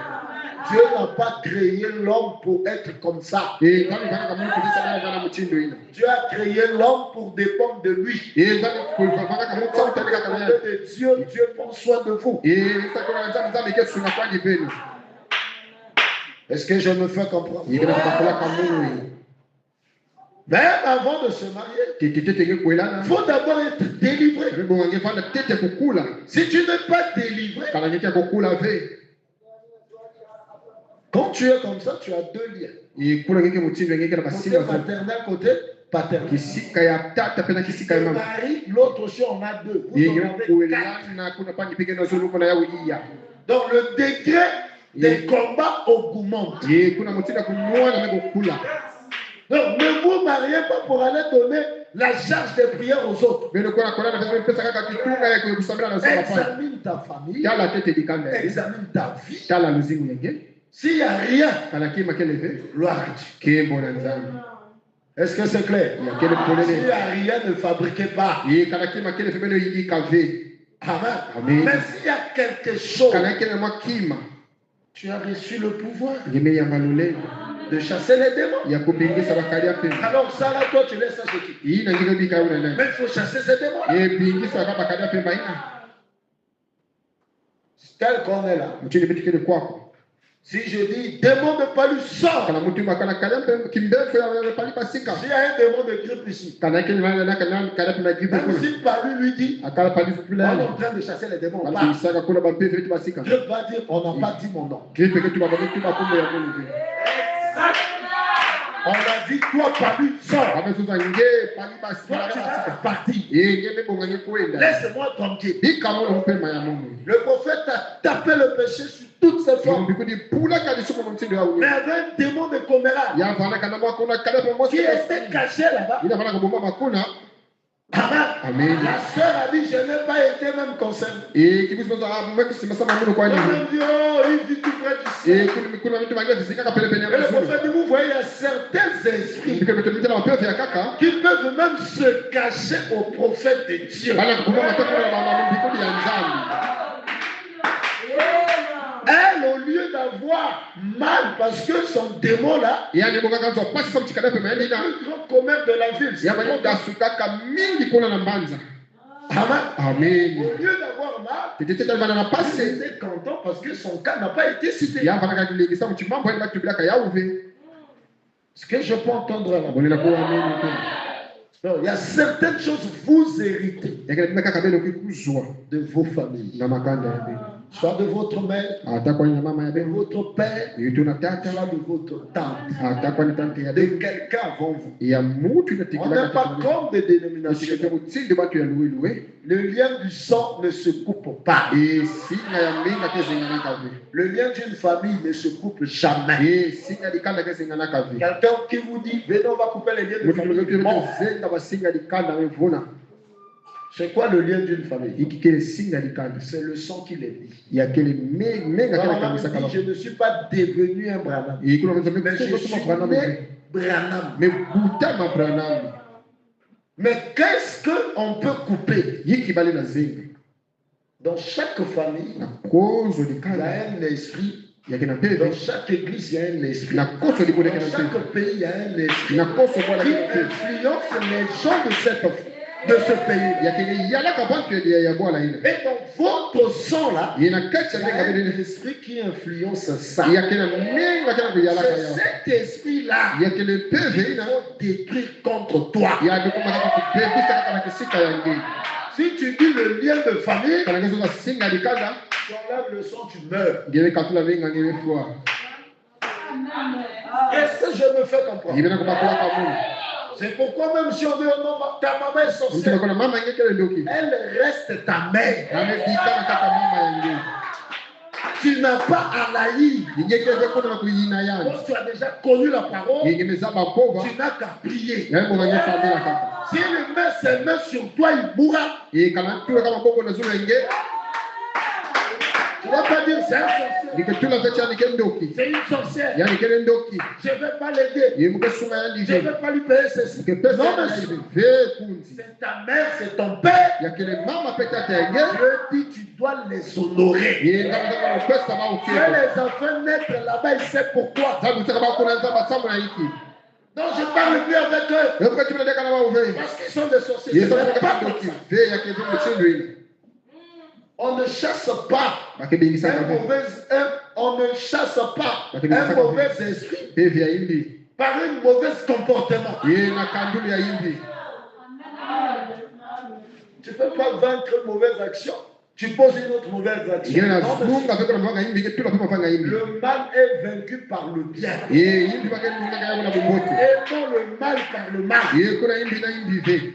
Dieu n'a pas créé l'homme pour être comme ça. Kani kana kama mtu sana bana mtindo ina. Dieu a créé l'homme pour dépendre de lui. Kani kulifanya kama mtu sana kaka Au kana. nom de Dieu, Dieu prend soin de vous. Sasa kuna nzambe ke suna kwa jibeni. Est-ce que je me fais comprendre? Yekana kula kama Même avant de se marier, il faut d'abord être délivré. Si tu n'es pas délivré, quand tu es comme ça, tu as deux liens. Côté maternel, côté paternel. Le mari, l'autre aussi, on a deux. Vous en avez quatre. Donc le degré des combats augmente. Donc ne vous mariez pas pour aller donner la charge des prières aux autres. Examine ta famille. Examine ta vie. S'il n'y a rien, gloire à Dieu. Est-ce que c'est clair? S'il n'y a rien, ne fabriquez pas. Amen. Mais s'il y a quelque chose, tu as reçu le pouvoir de chasser les démons. Alors ça là, toi tu laisses ça chez qui? Mais il faut chasser ces démons. Tel qu'on est là. Si je dis démon de palu sort, Kana mtu makana kalembe kimbefu ya pali basika. s'il y a un démon de grippe ici, Kana kile na kana na grippe même kuna. si palu lui dit Akala pali on est fulani. en train de chasser les démons, on Bali part. saka kuna bape vitu basika. Dieu va dire on n'a pas dit mon nom. Grippe kitu bababe tu bakumbe ya Mungu. On a dit toi palu sort. Amezuza nge pali Toi tu vas basika. partir. Ngeme bonga ni kwenda. Laisse-moi tranquille. Bika mono mpema ya Mungu. Le prophète a tapé le péché sur toutes ses formes. Mungu di pula kali suko mtindo ya Mais il y avait un démon de Coméra ya vana kana mwa kuna kale kwa mwa qui était caché là-bas. ila vana kubomba makuna. Amen. Amen. La sœur a dit je n'ai pas été même concernée. Kibusi mwanzo mweki simasa mamuno kwa On nini? a dit oh il vit tout près du ciel. Kuna vitu vingi visika kapele penye Et le mzuri. prophète dit vous voyez il y a certains esprits Ndike vitu vingi na mapepo ya kaka. qui peuvent même se cacher aux prophètes de Dieu. Bana kubomba mapepo na mama mbikuni ya nzambi. Elle, au lieu d'avoir mal parce que son démon là, Yani bonga kanzo pasi kwa mchikada pe maeni le na. plus grand commerce de la ville, c'est Ya bani dasuka mingi kuna na mbanza. Amen. Amen. Au lieu d'avoir mal, Tete tete bana na il pasi. était content parce que son cas n'a pas été cité. Ya vana kakilegi sa mchimambo ya batubila ka ya uve. Ce que je peux entendre là. Bonela kwa amen. Non, il y a certaines choses vous héritez Ya kile kaka belo kikuzwa de vos familles, na makanda ya belo. soit de votre mère, Atakwa ni mama ya de belo. votre père, Yitu na tata. soit de votre tante, Atakwa ni tante ya de belo. quelqu'un avant vous. Ya mutu na On tikila n'est pas comme des dénominations. Usikete mutindi batu ya luwe luwe. Le lien du sang ne se coupe pas. Singa ya minga ke zingana kavi. Le lien d'une famille ne se coupe jamais. Singa dikanda ke zingana kavi. Quelqu'un qui vous dit, venez, on va couper les liens de Mutu famille. mwetu Bon, zenga basinga dikanda mevuna. c'est quoi le lien d'une famille? Iki kele singa dikanda. C'est le sang qui les lie. Ya kele menga kele Branham kamisa kala. dit, je ne suis pas devenu un Branham, Ikula mwenza mais je mwenza suis Branham. né Branham. Me buta ma Branham. Mais qu'est-ce qu'on peut couper? Yiki bali na zenga. Dans chaque famille, Na kozo il y dikanda. a un esprit. Ya kena Dans peve. chaque église, il y a un esprit. Na kozo di bode Dans kena peve. chaque pays, il y a un esprit Na kozo bwana qui kena peve. influence les gens de ce pays. Ya kele yala kabantu ya bwana ile. Et dans votre sang là, Yena kacha il y menga a un bede. esprit qui influence ça. Ya kena menga kena kuyala C'est kaya. cet esprit-là Ya kele peve qu'il ina. faut détruire contre toi. Ya ndio kama kama kupebisa kama kisika ya ngi. Si tu dis le lien de famille, Kana ngezo za singa dikanda. tu enlèves le sang, tu meurs. Ngewe katula venga ngewe fwa. Est-ce que je me fais comprendre? Yibena kwa kwa kamu. C'est pourquoi même si on dit oh non, ta maman est Mtu sorcière, bakona mama ngekele ndoki. elle reste ta mère. Amebikana kaka mama ya ngi. Tu n'as pas à l'haïr. Ngekele kwa na kuyina yani. Quand tu as déjà connu la parole, Ngemeza bakova. tu n'as qu'à prier. Yabo nganye famila kaka. Si il met ses mains sur toi, il mourra. Kana tuwe kama boko na zura nge. Tu ne vas pas dire c'est un sorcier. Niketula vecha nikendoki. C'est une sorcière. Yani kele ndoki. Je ne vais pas l'aider. Yemuke sunga ya Je ne ndije. vais pas lui payer ceci. Que pesa Non, ya monsieur. ibe. Ve kunzi. C'est ta mère, c'est ton père. Ya kele mama peta tenge. Dieu dit tu dois les honorer. Yenda kama pesa ba Tu ukego. les enfants naître là-bas, il sait pourquoi. Sabu saka ba kuna nzamba samu na hiki. Donc je parle plus avec eux. Pourquoi tu me dis kana ba uve? Parce qu'ils sont des sorciers. Yesu Ce n'est pas akaba comme ndoki. ça. Ve ya kedu mchindo ile. On ne chasse pas Bakebingisa un kabe. on ne chasse pas un mauvais esprit Pevi ya imbi. par un mauvais comportement. Ye na kanduli ya imbi. Tu ne peux pas vaincre une mauvaise action. Tu poses une autre mauvaise action. Ye na Non, zunga veko na mwanga imbi ketula pepa panga imbi. le mal est vaincu par le bien. Ye imbi bakeni mwanga ya na bombote. Et non le mal par le mal. Ye kuna imbi na imbi ve.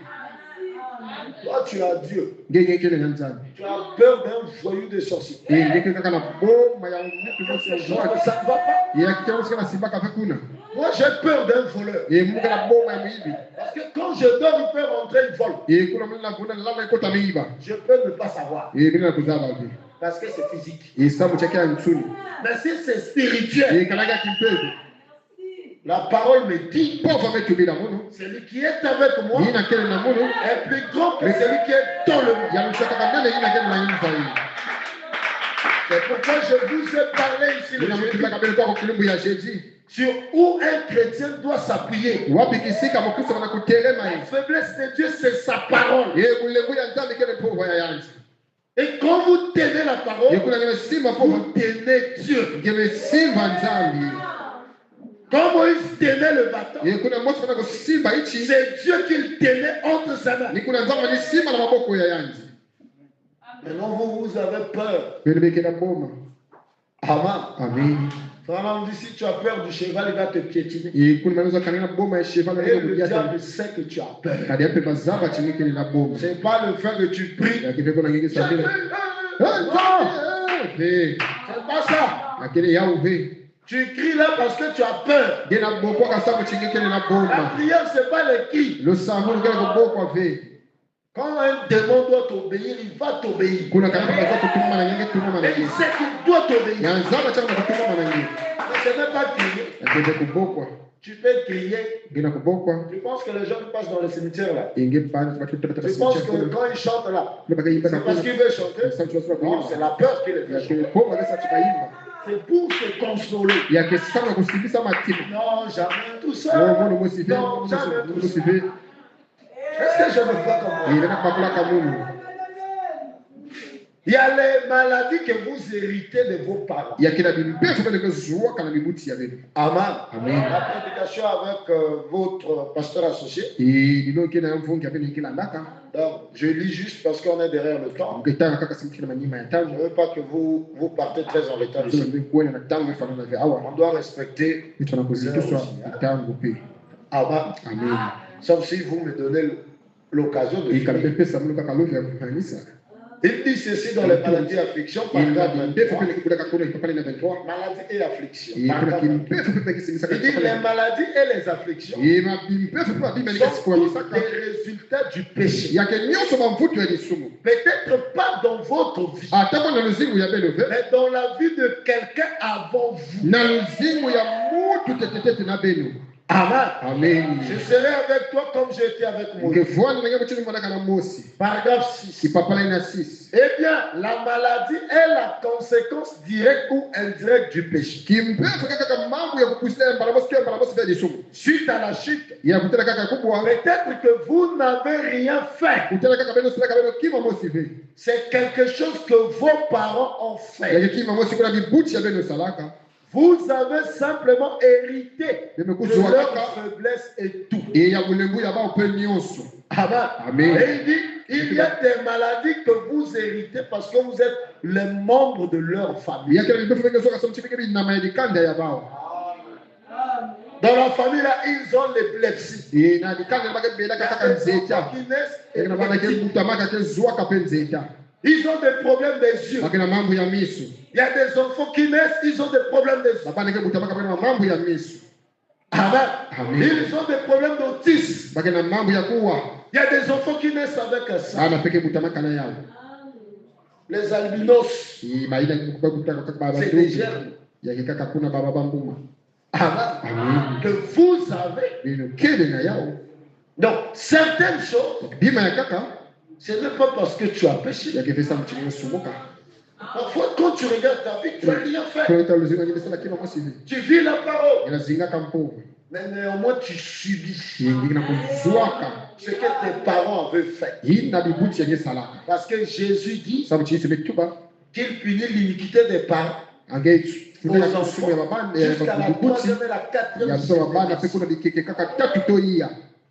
Toi, tu as Dieu. Ngenge kele nzambe. Tu as peur d'un voyou de sorcier. Ye ngeke kaka na boma ya mtu Non, mmoja mais joa. ça ne va pas. Ye akitaka sika na simba kafe kuna. Moi, j'ai peur d'un voleur. Ye muka na boma ya mwibi. Parce que quand je dors, il peut rentrer, il vole. Ye kuna mwana kuna lava ikota miiba. Je peux ne pas savoir. Ye bila kuzaba hivi. Parce que c'est physique. Ye sabu chake ya nsuni. Mais si c'est spirituel, Ye kalaga kimpezi. la parole me dit, Pova metu bila mono. celui qui est avec moi Ni na kele na mono. est plus grand que celui qui est dans le monde. Ya mshaka kandele ina kele na imba hii. C'est pourquoi je vous ai parlé ici le Ina mtu jeudi, kabele kwa kilimbu ya jeji. sur où un chrétien doit s'appuyer. Wapi kisika mkristo wanakutelema La hivi. faiblesse de Dieu, c'est sa parole. Ye kulengu ya nzambe kele pova ya yanzi. Et quand vous tenez la parole, Yekuna nimesimba vous po. tenez Dieu. Nimesimba nzambi. Quand Moïse tenait le bâton, Yekuna Mose fana kusimba ichi. c'est Dieu qui le tenait entre ses mains. Nikuna nzambi nisimba na maboko ya yanzi. Maintenant, vous avez peur. Belebeke na boma. Amen. Amen. Vraiment, si tu as peur du cheval, il va te piétiner. Yekuna manuza kanina boma ya cheval Et na le mbiata. diable sait que tu as peur. Kadi ape bazaba chimike ni na boma. C'est pas le fait que tu pries. Yakifika kuna ngine sabile. C'est pas ça. Lakini ya uve. Tu cries là parce que tu as peur. Gena boko kasabu chingike ni na La boma. prière, c'est pas le cri. Lo samu ngela boko ave. Quand un démon doit t'obéir, il va t'obéir. Kuna kanisa za kutuma na nyingi tuma na Et il nyingi. sait qu'il doit t'obéir. Ya nzaba chama kutuma na nyingi. Mais ce n'est pas crier. Yakende kubokwa. Tu peux crier. Gena kubokwa. Tu penses que les gens qui passent dans le cimetière là, Inge pana tubatu tu tata penses que quand ils chantent là, le bagayi c'est bana parce qu'ils veulent chanter? Non, c'est la peur qui les fait chanter. yakende koma kesa chibaimba. C'est pour se consoler. Yakesama kusibisa matima. Non, jamais tout Wo seul. mono musibe. Non, jamais tout seul. Musibe. Est-ce que je me fais comme moi? Ile na bakula kamungu. Il y a les maladies que vous héritez de vos parents. Yakina bimpefu bale kozwa kana bibuti ya bebe. Amen. Amen. La prédication avec votre pasteur associé. Dilo kena mfungi apene kila ndaka. Donc, je lis juste parce qu'on est derrière le temps. Mkitaka kaka simkina manyima ya Je tamu. ne veux pas que vous partez très en retard Ndio ici. ndio kuona na tamu fanana vya awa. On doit respecter. Vitu nakuzikiswa tangu pe. Amen. Amen. Sauf si vous me donnez l'occasion de Ikala finir. pesa mulu kaka lovya kufanisa. Il dit ceci dans les maladies et afflictions, Il paragraphe m'a dit 23. pele kudaka kuna ipapale na 23. Maladies et afflictions. Et kuna Paragraphe 23. kimpefu pepe kisimisa Il dit les kaka. maladies et les afflictions Et ma bimpefu pepe bimeni sont kasikuwa tous misaka. des résultats du péché. Yake nyonso bamvuto ya lisumu. Peut-être pas dans votre vie, Atako na luzingu ya belove. mais dans la vie de quelqu'un avant vous. Na luzingu ya mutu tetetete na benu. Amen. Amen. Je serai avec toi comme j'étais avec Moïse. Ukevwana na ngabo chini mwanaka na Mosi. Paragraphe 6. Kipapala ina 6. Eh bien, la maladie est la conséquence directe ou indirecte du péché. Kimpefu kaka mambo ya kukusema mbala mosi vya lisumu. Suite à la chute, Ya kutela kaka kubwa. peut-être que vous n'avez rien fait. Kutela kaka beno sila kaka beno kima mosi ve. C'est quelque chose que vos parents ont fait. Yake kima mosi kuna bibuti ya beno salaka. Vous avez simplement hérité de leur faiblesse et tout. Et ya bulembu ya ba open nyonso. Amen. Amen. Et il dit, il y a des maladies que vous héritez parce que vous êtes les membres de leur famille. Yake bibuti fenge soka somchi fenge na maedikanda ya bao. Dans la famille là, ils ont l'épilepsie. Et na dikanda ba ke bela kaka nzeta. Qui naissent Et na bana ke butamaka ke zwa ka penzeta. ils ont des problèmes des yeux. Bakena mambo ya misu. Il y a des enfants qui naissent, ils ont des problèmes des yeux. Bana ke butamaka bana mambo ya misu. Amen. Amen. Ils ont des problèmes d'autisme. Bakena mambo ya kuwa. Il y a des enfants qui naissent avec ça. Bana peke butamaka na yao. Les albinos, I maida kuba butaka kaka baba c'est ndugu. des germes. Yake kaka kuna baba bambuma. Amen. Amen. Que vous avez. Bino kede na yao. Donc, certaines choses, Bima ya kaka. ce n'est pas parce que tu as péché. Yake fesa mchini sumuka. Parfois, quand tu regardes ta vie, tu n'as rien fait. Kwa hiyo luzinga nyingi sana kima mosi hivi. Tu vis la parole. Inazinga kampo. Mais néanmoins, tu subis Yingi na kuzwaka. ce que tes parents avaient fait. Hii na bibuti ya salaka. Parce que Jésus dit Sababu chini semetuba. qu'il punit l'iniquité des parents Angei aux funga enfants kusumu ya babande ya jusqu'à la bibuti. troisième et la quatrième Ya mtoto babanda pe génération. kuna dikeke kaka tatu toia.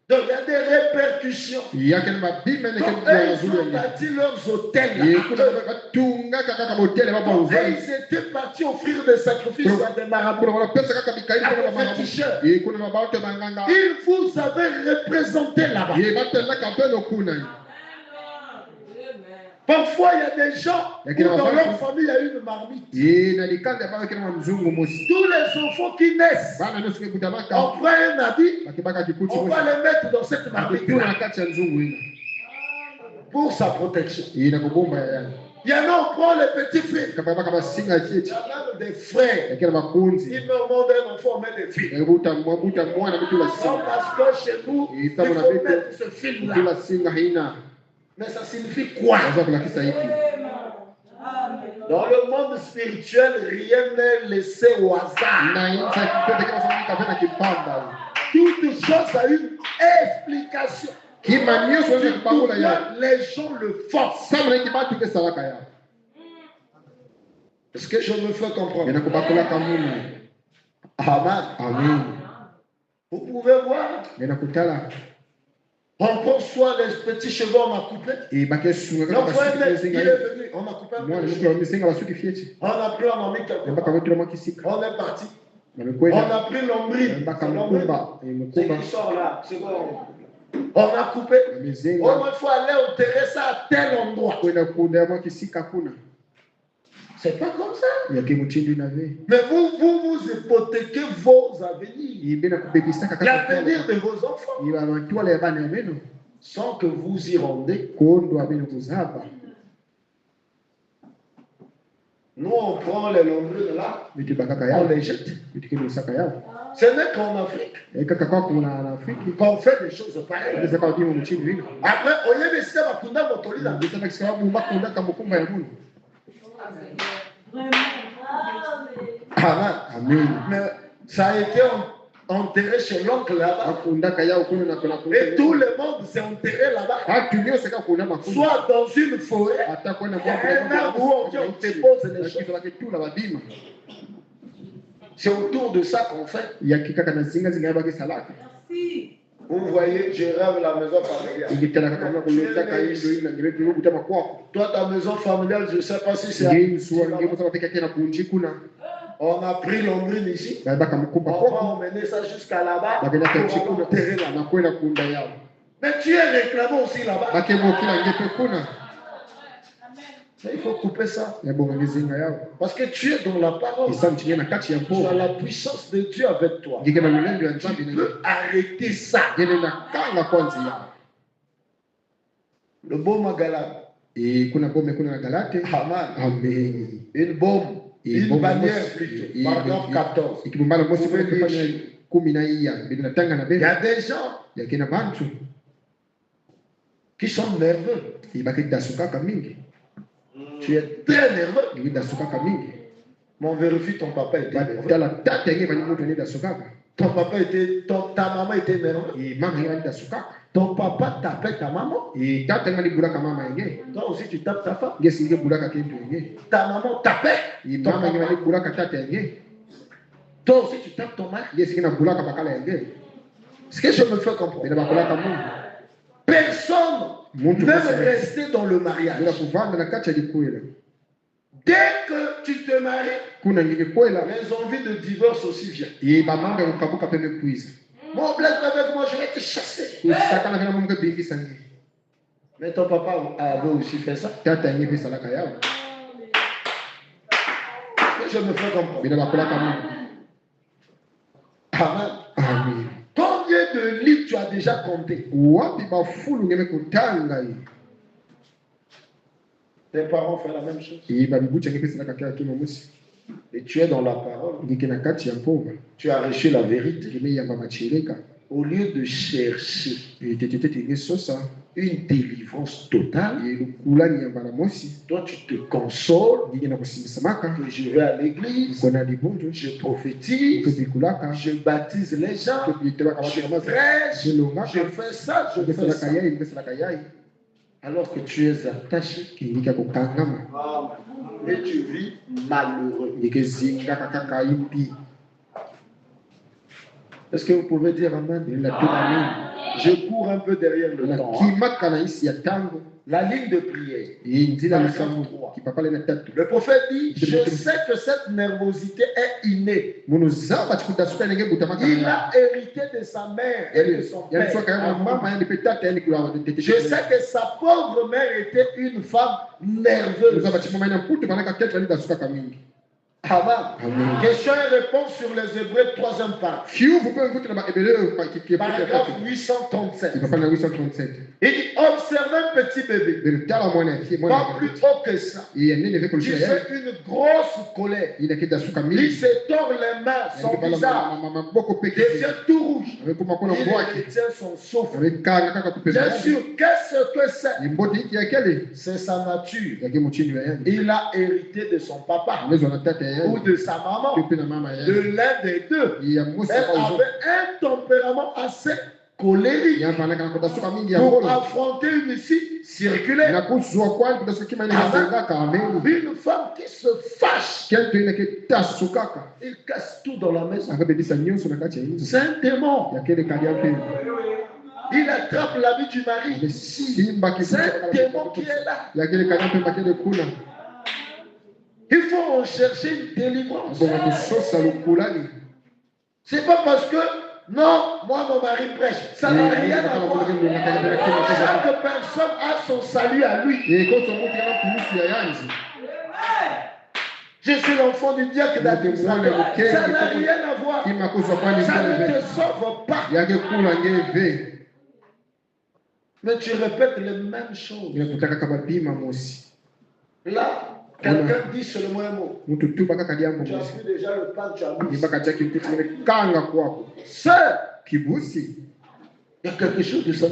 Donc, il y a des répercussions. Yake na mabima ne Donc, ke ya eux, ils zulu ont ya. bâti leurs hôtels. Ye là. kuna batunga kaka motele baba Et uzali. ils étaient partis offrir des sacrifices à des marabouts, Kuna wana pesa kaka bikaili à kuna des mama. féticheurs. Ye kuna mabauta banganga. Il vous avait représenté là-bas. Ye batela kapelo kuna. Parfois, il y a des gens Il y a où qui dans n'ont pas leur fait. famille, il y a une marmite. Ye na likanda baba kina mzungu mosi. Tous les enfants qui naissent, Bana nusu kutamaka. on prend un habit, Bakibaka kikuti on mosi. va les mettre dans cette marmite Kuna nakati ya nzungu ina. pour sa protection. Ina kubomba ya yani. Il y en a, on prend les petits frères. Kama baka basinga Il y cheti. en a même des frères. Yakina makunzi. Ils me demandent un enfant, on met des filles. Ebuta mwana bitu la Non, singa. parce que chez nous, il faut mettre ce film-là. Bitu la singa haina. Mais ça signifie quoi? Waza kulakisa hiki. Dans le monde spirituel, rien n'est laissé au hasard. Na insa kipete kama sababu kavena kipanda. Toute chose a une explication. Qui m'a mis sur le parole ya. Les gens le forcent. Ça me dit pas tout que ça va kaya. Est-ce que je me fais comprendre? Mais n'a pas kula kamuni. Amen. Amen. Vous pouvez voir. Mais n'a kutala. On prend soit les petits cheveux, on a coupé. Et baké sunga Donc, ka il est venu, on a coupé un moi peu. je suis singa ba suki fieti. On a pris, on a mis quelque Ne pas part. ka trop kisika. On est parti. Na me On kwenda. a pris l'ombril. Ba ka C'est l'ombril. mukumba, et C'est mukumba. qui sort là. C'est bon. On a coupé. Na Au mizenga. moins, il faut aller enterrer ça à tel endroit. Kwenda kunda moi kisika kuna. C'est pas comme ça. Yake muchindu na ve. Mais vous hypothéquez vos avenirs. Ibena kubebisaka kaka. L'avenir de vos enfants. Iba mantwala ya bana beno. Sans que vous y rendez. Kondo abeno kuzaba. Nous, on prend les nombrils là, Bitu bakaka on yao. les jette. Bitu kile saka yao. Ce n'est qu'en Afrique E kaka kwa kuna na Afrika. qu'on fait des choses pareilles. Ndio kwa dimo mchindu hino. Après, au lieu de se faire bakunda motoli là, Ndio kwa sababu mbakunda kama mukumba ya Mungu. Amen. Amen. Mais ça a été enterré chez l'oncle là-bas. Akunda kaya kuna na kuna. Et tout le monde s'est enterré là-bas. Atunyo seka kuna makumba. Soit dans une forêt, Ata kwenda il y a un arbre où on dépose les choses. tout la badima. C'est autour de ça qu'on fait. Ya kika kana zinga zinga baki salaka. Vous voyez, je rêve la maison familiale. Ingitala kama kulonda kaindo ina ngebe kulobu tama kwako. Toi, ta maison familiale, je ne sais pas si c'est. Ngeni suwa ngebo sababu peka tena kunji kuna. On a pris l'ombril ici. Baka mkumba On va kwako. emmener ça jusqu'à là-bas. Bagenda Pour kachi kuna enterrer là-bas. na kwenda kunda yao. Mais tu es réclamé aussi là-bas. Bakemo kila ngepe kuna. Mais il faut couper ça. Ya bonga ngizinga yao. Parce que tu es dans la parole. Isa mchinye na kati ya Tu as mpo. la puissance de Dieu avec toi. Ngike na milendo ya Tu nzambi na peux arrêter ça. ngene na kanga kwanza yao. Le beau Magalade. Kuna bombe kuna na Galate. Amen. Amen. Une bombe. Une bannière plutôt. Paragraphe 14. Ikibumbala mosi Vous pouvez kwa kufanya lire. 10 na iya. Bidi natanga na Il y bebe. a des gens Ya kina bantu. qui sont nerveux. Ibaki dasukaka mingi. Tu es très nerveux. Ngi dasukaka mingi. Mais on vérifie ton papa était nerveux. Batala tata ngi bani mutu ni dasukaka. Ton papa était, ta maman était nerveuse. E mama ngi bani dasukaka. Ton papa tapait ta maman. E tata ngi bulaka mama ngi. Toi aussi tu tapes ta femme. Ngesi ngi bulaka kintu ngi. Ta maman tapait. E Ton mama ngi papa. bani bulaka tata ngi. Toi aussi tu tapes ton mari. Ngesi ngi na bulaka bakala ngi. Ce que je me fais comprendre. Bida bakulaka mungu. Personne Muntu ne veut basi. rester dans le Bila mariage. kuvanda na kacha likuela. Dès que tu te maries, Kuna ngi kwela. les envies de divorce aussi viennent. E bamanga ukabuka pembe kuiza. Mon bled avec moi, je vais te chasser. Kusakana vina mungu bingi sangi. Mais ton papa avait aussi fait ça. Tata ngi bisalaka yao. Je me fais comprendre. Bida bakulaka mungu. Amen. Amen. Combien de livres tu as déjà compté? Wapi bafulu ngeme kutanga hii. Tes parents font la même chose. Hii babibucha ngepesa na kakea kimo musi. Et tu es dans la parole. Ngike na kati ya mpova. Tu as reçu la vérité. Ngeme ya machileka. Au lieu de chercher Tetete ngesosa. une délivrance totale, Lukula ni yambala mosi. toi tu te consoles Ngike na kusimsamaka. que je vais à l'église, Kona dibundu. je prophétise, Kubikulaka. je baptise les gens, Kubiteba kama je kama. prêche, Jelonga. je fais ça, je Ngepesa fais la ça. kayai, ngepesa la kayai. Alors que tu es attaché Ngike kukangama. et tu vis malheureux. Ngike zinga kakaka impi. Est-ce que vous pouvez dire Amen? La tunami. Je cours un peu derrière le Na temps. kimaka na isi ya tango. La ligne de prière. Hii nzila Paragraphe lisamu. 3. Kipapale na tatu. Le prophète dit, je sais que cette nervosité est innée. Munuzaba chikutasuka nenge butamaka. Il a hérité de sa mère et de son Yani soka père. ya mama yani petata yani kula tete. Je sais que sa pauvre mère était une femme nerveuse. Munuzaba chimama ina mputu manaka ketu ali dasuka kamingi. Amen. Amen. Question et réponse sur les Hébreux, 3e partie. Fiu vous pouvez écouter na ebele qui Paragraphe 837. Il papa na 837. Il dit, observez un petit bébé, De tala mwana qui pas mwana. plus haut que ça. Et nene veut Qui kolishia fait yeye. une grosse colère. Il a kida suka Il mingi. se tord les mains, son visage, Mama boko peke. les yeux tout rouges. Avec kuma kona Il mbwaki. retient son souffle. Avec kanga kaka kupesa. Bien sûr, qu'est-ce que c'est? Imboti hiki ya kele. C'est sa nature. Yake mchini ya yani. Il a hérité de son papa Amezo na tata ya ou yani. de sa maman, Pepe na mama ya de yani. l'un des deux. Ya musa Elle kwa uzo. avait un tempérament assez colérique pour pour affronter une scie circulaire. Une femme qui se fâche, il casse tout dans la maison. C'est un démon. Il attrape la vie du mari. C'est un démon qui est là. Il faut en chercher une délivrance. C'est pas parce que, non, moi mon mari prêche. Ça n'a rien à voir. Chaque personne a son salut à lui. Je suis l'enfant du diacre d'administrateur. Ça n'a rien à voir. Ça ne te sauve pas. Mais tu répètes les mêmes choses. Là, quelqu'un dit seulement un mot. Tu as vu déjà le pain, tu as vu. Sœur, il y a quelque chose de ça.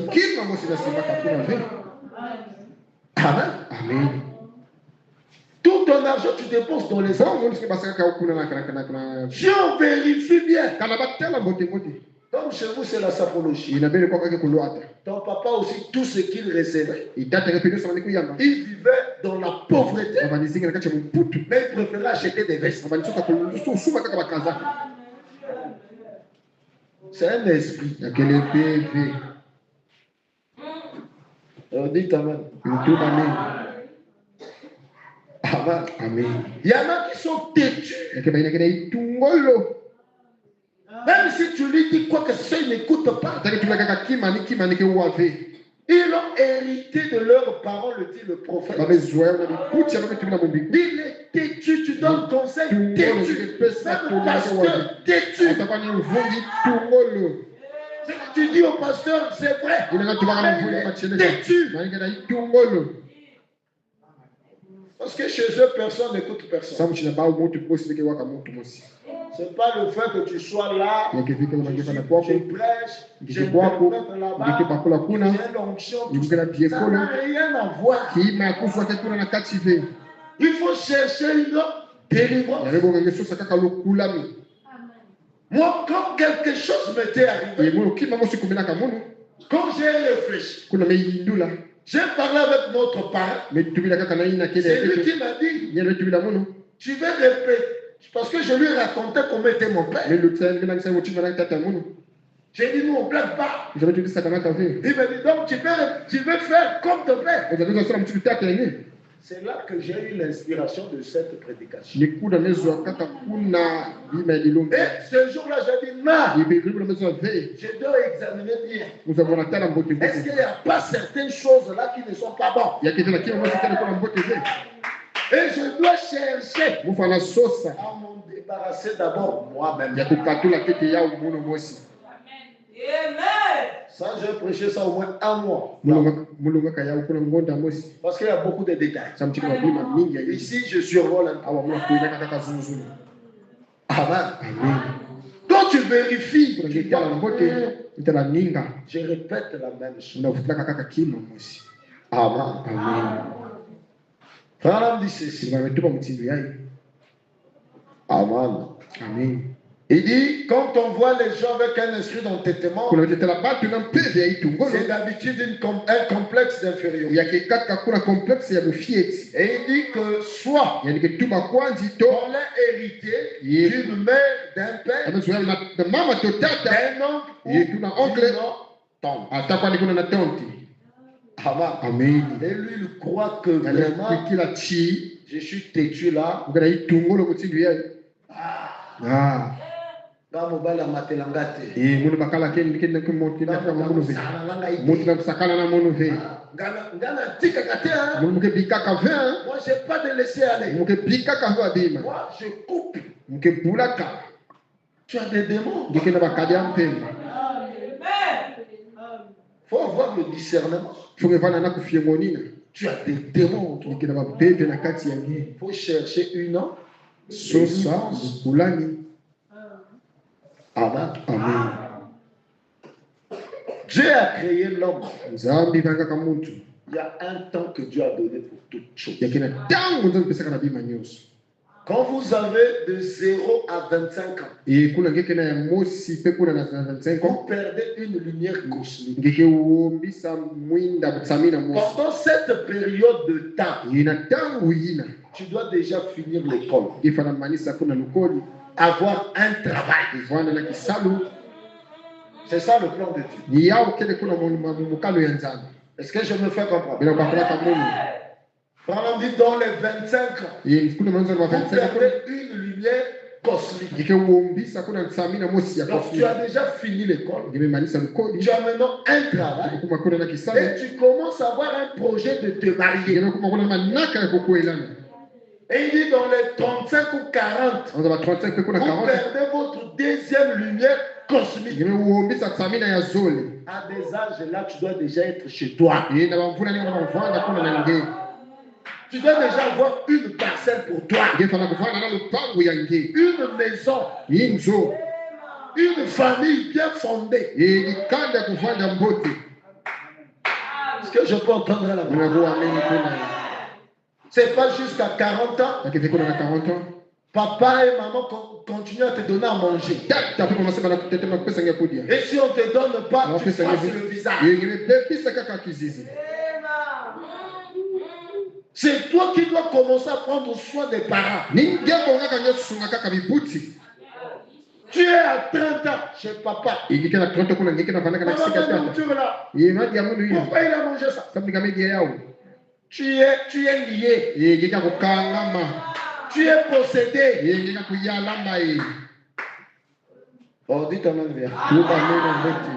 Amen. Amen. Tout ton argent, tu dépenses dans les arbres. Je vérifie bien. Comme chez vous, c'est la sapologie. Ton papa aussi, tout ce qu'il recevait, il vivait dans la pauvreté. Mais il préférait acheter des vestes. C'est un esprit. Dites Amen. Amen. Amen. Il y en a qui sont têtus. Même si tu lui dis quoi que ce soit, il n'écoute pas. Ils ont hérité de leurs parents, le dit le prophète. Il est têtu, tu donnes conseil têtu. Même pasteur têtu. Tu dis au pasteur, c'est vrai. Il est têtu. Parce que chez eux, personne n'écoute personne. C'est pas le fait que tu sois là, tu prêches, je t'interprète là-bas, tu viens l'onction, ça n'a rien à voir. Il faut chercher une délivrance. Moi, quand quelque chose m'était arrivé, quand j'ai réfléchi, j'ai parlé avec notre parent. C'est lui qui m'a dit, tu vas répéter. Parce que je lui racontais comment était mon père. J'ai dit, nous, on ne blague pas. Il m'a dit, donc, tu veux faire comme ton père. C'est là que j'ai eu l'inspiration de cette prédication. Et ce jour-là, j'ai dit, non, je dois examiner bien. Est-ce qu'il n'y a pas certaines choses là qui ne sont pas bonnes? Et je dois chercher à m'en débarrasser d'abord moi-même. Ça, j'ai prêché ça au moins un mois. Parce qu'il y a beaucoup de détails. Ici, je survole un peu. Amen. Donc tu vérifies. Je répète la même chose. Amen. Frère dit ceci. Amen. Amen. Il dit, quand on voit les gens avec un esprit d'entêtement, c'est d'habitude un complexe d'infériorité. Et il dit que soit on est hérité d'une mère, d'un père, d'un oncle, d'une tante. Amen. Et lui, il croit que vraiment, je suis têtu là. Moi, j'ai pas de laisser aller. Moi, je coupe. Tu as des démons. Faut avoir le discernement. Tu as des démons. Faut chercher une Amen. Amen. Dieu a créé l'homme. Il y a un temps que Dieu a donné pour toute chose. Quand vous avez de 0 à 25 ans, Et kuna ngeke na mosi pe kuna na 25 vous ans. perdez une lumière cosmique. Ngeke uombisa mwinda butsamina mosi. Pendant cette période de temps, Ina tangu ina. tu dois déjà finir l'école, Ifana manisa kuna lukoli. avoir un travail. Ivana na kisalu. C'est ça le plan de Dieu. Ni yao kele kuna mukalo ya nzambe. Est-ce que je me fais comprendre? Bila bakala kamuni. Pendant dit dans les 25 ans, Et kuna manzo wa vous 25 ans. perdez une lumière cosmique. Ngeke uombisa kuna tsamina mosi ya Donc tu as déjà fini l'école, ngeme manisa lukoli. tu as maintenant un travail Kuma kuna na kisalu. et tu commences à avoir un projet de te marier. Ngeme kuma kuna manaka ya kukuelana. Et il dit dans les 35 ou 40, On va 35 pe kuna vous 40. perdez votre deuxième lumière cosmique. Ngeme uombisa tsamina ya zole. À des âges là, tu dois déjà être chez toi. Et na bamvula ni bamvanda kuna na ngeke. Tu dois déjà avoir une parcelle pour toi, Ngefana kuvana na lupango ya ngeke. une maison, Inzo. une famille bien fondée. Ikanda kuvanda mbote. Est-ce que je peux entendre la voix? Unakuwa mimi kuna. C'est pas jusqu'à 40 ans, Lakini kuna na 40 ans. papa et maman continuent à te donner à manger. Tata pe mama sema na kutetema pesa ngakudia. Et si on ne te donne pas, On tu fait ça, passes oui. le visage. Ngeme pesa kaka kizizi. C'est toi qui dois commencer à prendre soin des parents. Ningembo ngaka nyosunga kaka bibuti. Tu es à 30 ans chez papa. Ikikana 30 kuna ngeke na vanaka na Maman, kisika la tata. nourriture là. Madi ya mundu hiyo. Pourquoi il a mangé ça? Sababu kama dia yao. Tu es lié. Ngeka kukangama. Tu es possédé. Ngeka kuyalamba yi. Oh, dis quand même bien. Kuba mena mboti.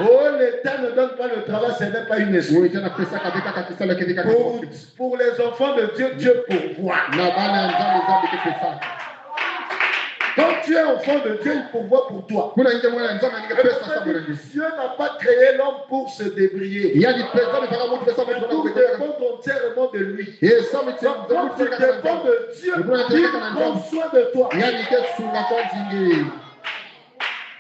Oh, l'État ne donne pas le travail, ce n'est pas une excuse. Wewe tena pesa kabika kakisala kidika Pour les enfants de Dieu, Dieu pourvoit. na bana nzambe nzambe kipesa. Quand tu es enfant de Dieu, il pourvoit pour toi. Kuna nje mwana nzambe Le ninge pesa prophète sababu dit, ndio. Dieu n'a pas créé l'homme pour se débrouiller. Yani pesa mpaka mtu pesa mtu Tout anakuja. dépend entièrement de lui. Eh sababu Donc, quand tu dépends de Dieu, il prend soin de toi. yani kesunga kwa zingi.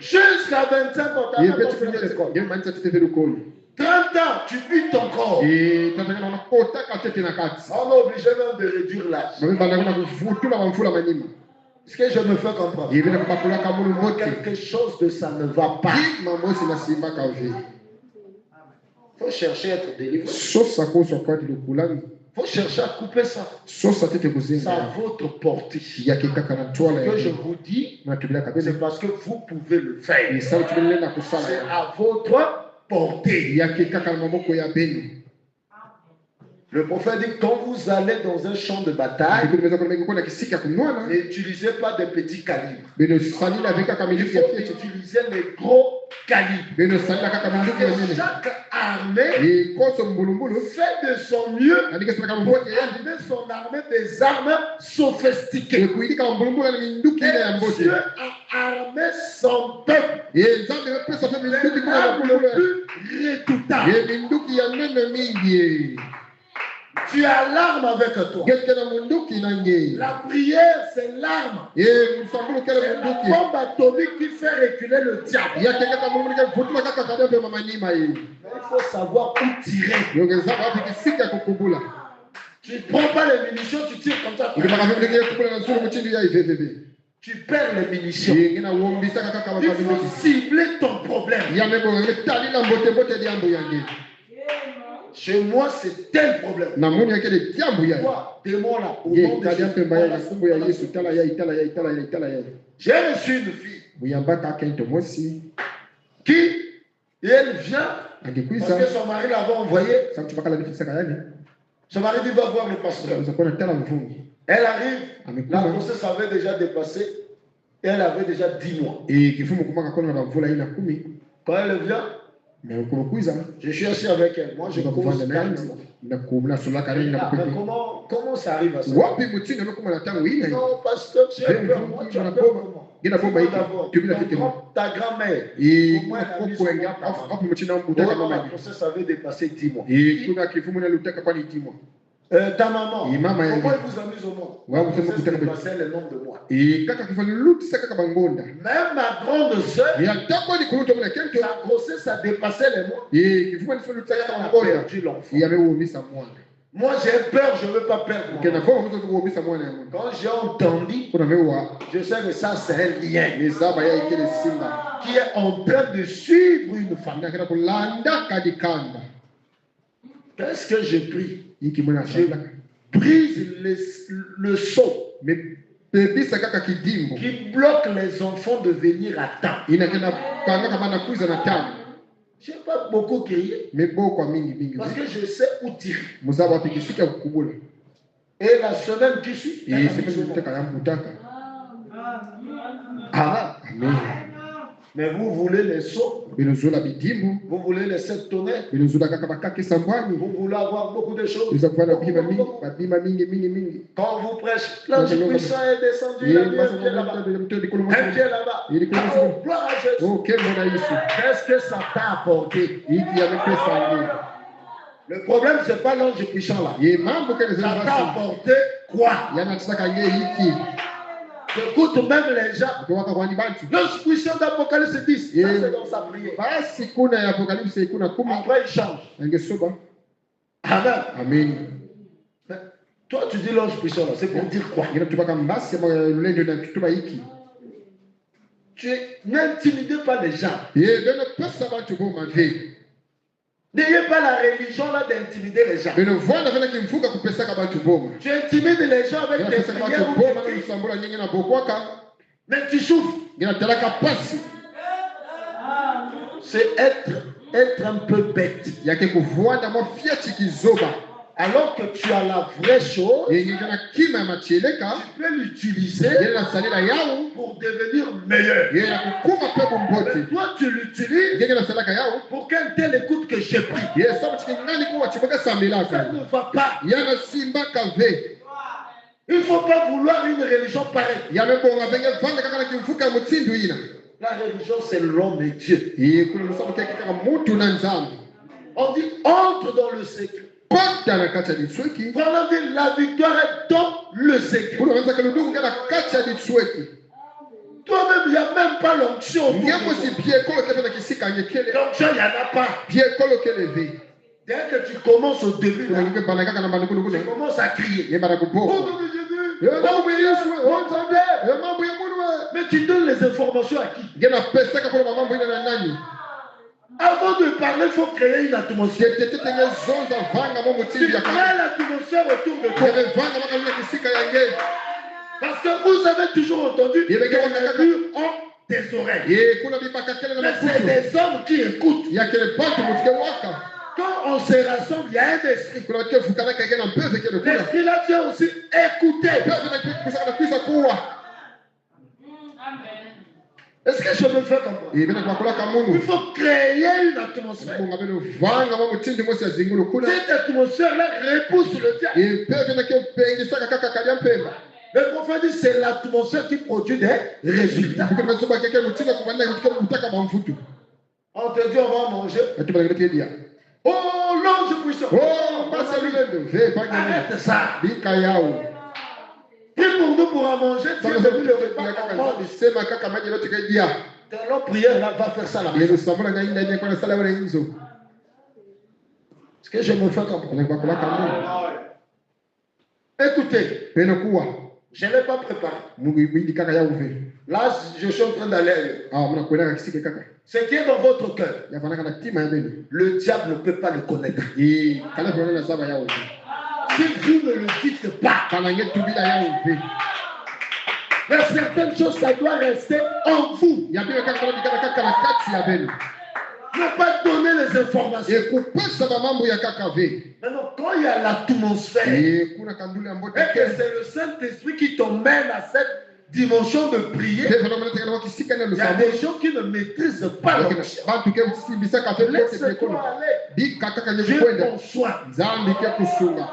Jusqu'à 25 ans, tu Eh n'as pas pesa fini kwenye l'école. ngeme manisa tete lukoni. 30 ans, tu butes encore. Eh tata kana kota katete na kati. On est obligé même de réduire l'âge. Mimi bana kuna kufutula bamfula manyima. Est-ce que je me fais comprendre? Eh bila kubakula kama mote. Quelque chose de ça ne va pas. Mama si na simba kavi. Il faut chercher à être délivré. Sosa ko so kwa dilukulani. Il faut chercher à couper ça. Sosa tete C'est kuzinga. à votre portée. Ya kika na twala Que je ya. vous dis, Na tubila kabisa. c'est parce que vous pouvez le faire. Ni sawa tubile na kusala. C'est à votre portée. Yake kaka na maboko ya beni. Le prophète dit, quand vous allez dans un champ de bataille, Tunaweza kuna mengi kuna kisika kumwana. n'utilisez pas de petits calibres. Beno salila avec kaka Il miliki ya faut fiche. utiliser les gros calibres. Beno salila kaka miliki ya Parce que nene. chaque armée E koso mbulumbulu. fait de son mieux Andike sema kama pour mbote ya. armer son armée des armes sophistiquées. E kuidika mbulumbulu na minduki ile ya Et mbote. Dieu a armé son peuple E nzambe pesa pe minduki des kuna armes mbulumbulu. le plus redoutable. E minduki ya nene mingi. Tu as l'arme avec toi. Gete na munduki nange. La prière, c'est l'arme. E msambulu kele C'est la munduki. bombe atomique qui fait reculer le diable. Yake kaka mbulumbulu kele futula kaka kada pe mama nyima hii. Mais il faut savoir où tirer. Yongeza wapi kisika kukubula. Tu ne prends pas les munitions, tu tires comme ça. Ukipaka vile kile kubula na suru mchindi ya iveveve. Tu perds les munitions. Ngina uombisa kaka kama Il kabisa. faut cibler ton problème. Ya mebo ngetali na mbote mbote diambo yange. Chez moi, c'est tel problème. Na muni yake de diambo yange. Toi, démon là, au Ye nom de tali ampe mbaya na Jésus. kumbu ya Yesu tala ya itala ya itala ya itala ya. J'ai reçu une fille Muyamba kaka into mosi. qui, et elle vient, parce Angekuisa que son mari l'avait envoyé. sa mtu bakala bitu saka yani. Son mari dit, va voir le pasteur. Uzakona tala mvungi. Elle arrive, la Amekuma. grossesse avait déjà dépassé, et elle avait déjà 10 mois. E kifumu kumaka kona na mvula ina 10. Quand elle vient, Na kurukuiza. je suis assis avec elle. Moi, je cause Kuvanda na calmement. na kumna sulaka ni na Ah, mais kupi. comment ça arrive à ça? Wapi mutini no kuma na tangu ina. Non, pasteur, tu as peur. Moi, tu as peur comment? Gina bomba hiki. D'abord, Tubila tetema. ta grand-mère, E au moins, elle a mis son kuenga nom d'avant. hapo mchina Oh, mbutaka non, la mama. grossesse avait dépassé 10 mois. E kuna kifumu na lutaka kwa ni timwa. Ta maman, Et maman, elle pourquoi dit- il vous a mis au monde? Ouais, La vous savez grossesse que vous dépassait le nombre de mois. E kaka kifanya lutisa kaka bangonda. Même ma grande sœur, E atako ni kuluto mna kento. sa grossesse a dépassé les mois. E kifumu ni lutisa Elle kaka a bangonda. perdu l'enfant. E ameuumisa mwana. Moi, j'ai peur, je ne veux pas perdre. Ke na ko mo ko bisa mwana ya. Quand j'ai entendu, Kuna mewa je sais que ça, c'est un lien mezaba ya ikele simba. qui est en train de suivre une famille. Ndakira kulanda kadikanda. Qu'est-ce que je prie? Iki mwana Je sala. brise le sceau Me bebisa kaka kidimbo. qui bloque les enfants de venir à temps. Inakena kanga kama na kuza na tamu. Je n'ai pas beaucoup crié Me boko mingi mingi. parce que je sais où tirer. Muzaba pikisika kukubula. Et la semaine qui suit, Et c'est pas mutaka ya mutaka. ah, Amen. mais vous voulez les sceaux, Binuzola bidimbo. vous voulez les 7 tonnerres, Binuzola kaka bakaki sambwani. vous voulez avoir beaucoup de choses. Biza kufanya bima mingi, badima mingi mingi mingi. Quand vous prêchez, l'ange puissant est descendu, il a mis un pied là-bas, un pied là-bas. Oh, gloire à Jésus. Oh, quel mon aïsou. Qu'est-ce que ça t'a apporté? Iki avec les sangues. Le problème, ce n'est pas l'ange puissant là. Ye mambo que les Ça t'a élévations. apporté quoi? Yana tsaka ye iki. J'écoute même les gens. Kutoka kwa bantu. L'ange puissant d'Apocalypse 10, ça c'est dans sa prière. Basi kuna ya Apocalypse kuna kumi. Après, il change. Angesoba. Amen. Amen. Mais toi, tu dis l'ange puissant là, c'est pour dire quoi? Ngina tubaka mbasi ya lulendo na tutuba iki. N'intimidez pas les gens. Ye beno pesa bantu bo mave. N'ayez pas la religion là d'intimider les gens. Beno vwana vana kimfuka kupesa ka bantu boma. Tu intimides les gens avec Ngina tes pesa ka prières bantu ou boma tes na cris. msambula nyingi na bokwaka. Mais tu souffres. Ngina talaka pasi. C'est être un peu bête. Yake kuvwana mo fiati kizoba. Alors que tu as la vraie chose, Ye ngina kima ya macheleka. tu peux l'utiliser Ye na salila yao. pour devenir meilleur. Ye na kukuma pe bomboti. Mais toi, tu l'utilises Ye ngina salaka yao. pour qu'un tel écoute que j'ai pris. Ye sabu chikingani kuwa chibaka samilaka. Ça ne va pas. Yana simba kave. Il ne faut pas vouloir une religion pareille. Yame bonga benge vanda kaka na kimfuka mutsindu ina. La religion, c'est l'homme et Dieu. Ye kuna lusabu keke kaka mutu na nzambi. On dit entre dans le secret. Kota na kati ya ditsweki. Pendant que la victoire est dans le secret. Kuna wanza kaludungu kana kati ya ditsweki. Toi-même, il n'y a même pas l'onction. autour de Ngemo toi. si bie kolo kebe na kisika nyekele. L'onction, il n'y en a pas. Bie kolo kele ve. Dès que tu commences au début, Kuna là, ngeke bana kaka na bandukulu tu kuna. commences à crier. Ye bana Oh, kubo. nom de Jésus. Ye mambo ya Yesu. Oh, Oh, Dieu. Nzambe. Ye mambo ya Mungu we. Mais tu donnes les informations à qui? Ngena pesa ka kwa mambo ina na nani. Avant de parler, il faut créer une atmosphère. Tete tenge zonza vanga mo Tu mutindi ya crées kaka. l'atmosphère autour de toi. Yebe vanga maka lula kisika ya nge. Parce que vous avez toujours entendu Il y que avait quelqu'un les murs ont des oreilles. Ye kuna bibaka kele na Mais c'est makutu. des hommes qui écoutent. Ya kele bantu mutike waka. Quand on se rassemble, il y a un esprit. Kuna ke fukana keke na mpeze kele kuna. L'esprit là vient aussi écouter. Peze na kisa na kisa kuwa. Est-ce que je me fais comprendre? Ye bena kwa kula Il kamunu. faut créer une atmosphère. Munga beno vanga mo mutindi mo sia zingulu kuna. Cette atmosphère-là repousse le diable. Ye peze na ke pengi saka kaka kalia mpemba. Le prophète dit c'est l'atmosphère qui produit des résultats. Kuna soba keke mutinga kubanda kutike mutaka bamfutu. On te dit on va manger. Atu bana kete dia. Oh l'ange puissant. Oh, pasa lulendo. Ve panga. Arrête ça. Bika yao. Prie pour nous pour en manger. Tu Sanga es sobi venu le le repas. repa kaka Prends. sema kaka maji lote kai dia. Dans notre prière là, va faire ça là. Ye lusambula ngainda nye kwa sala wale nzo. Est-ce que je me fais comprendre? Kuna kwa kula kamunu. Écoutez, Peno kuwa. je ne l'ai pas préparé. Mungu ibidi kaka yao ve. Là, je suis en train d'aller ailleurs. Ah, muna kwenda kisike kaka. Ce qui est dans votre cœur, Ya fanaka na tima ya benu. le diable ne peut pas le connaître. Ye kala kuna na saba yao. Si vous ne le dites pas, Kana nge tubila yao ve. mais certaines choses, ça doit rester en vous. Ya bino kaka kuna bikana kaka na kati ya benu. Ne pas donner les informations. Ye kupesa ba mambo ya kaka ve. Maintenant, quand il y a l'atmosphère, Ye kuna kandule ambote. et que c'est le Saint-Esprit qui t'emmène à cette dimension de prier, Pe fana mwana tekana wakisika na il y a lusambo. des gens qui ne maîtrisent pas l'onction. Bantu ke msibisa kafe kote Laisse-toi pekono. aller. Bi kaka kanye Dieu kwenda. prend soin. Zambi ke kusunga.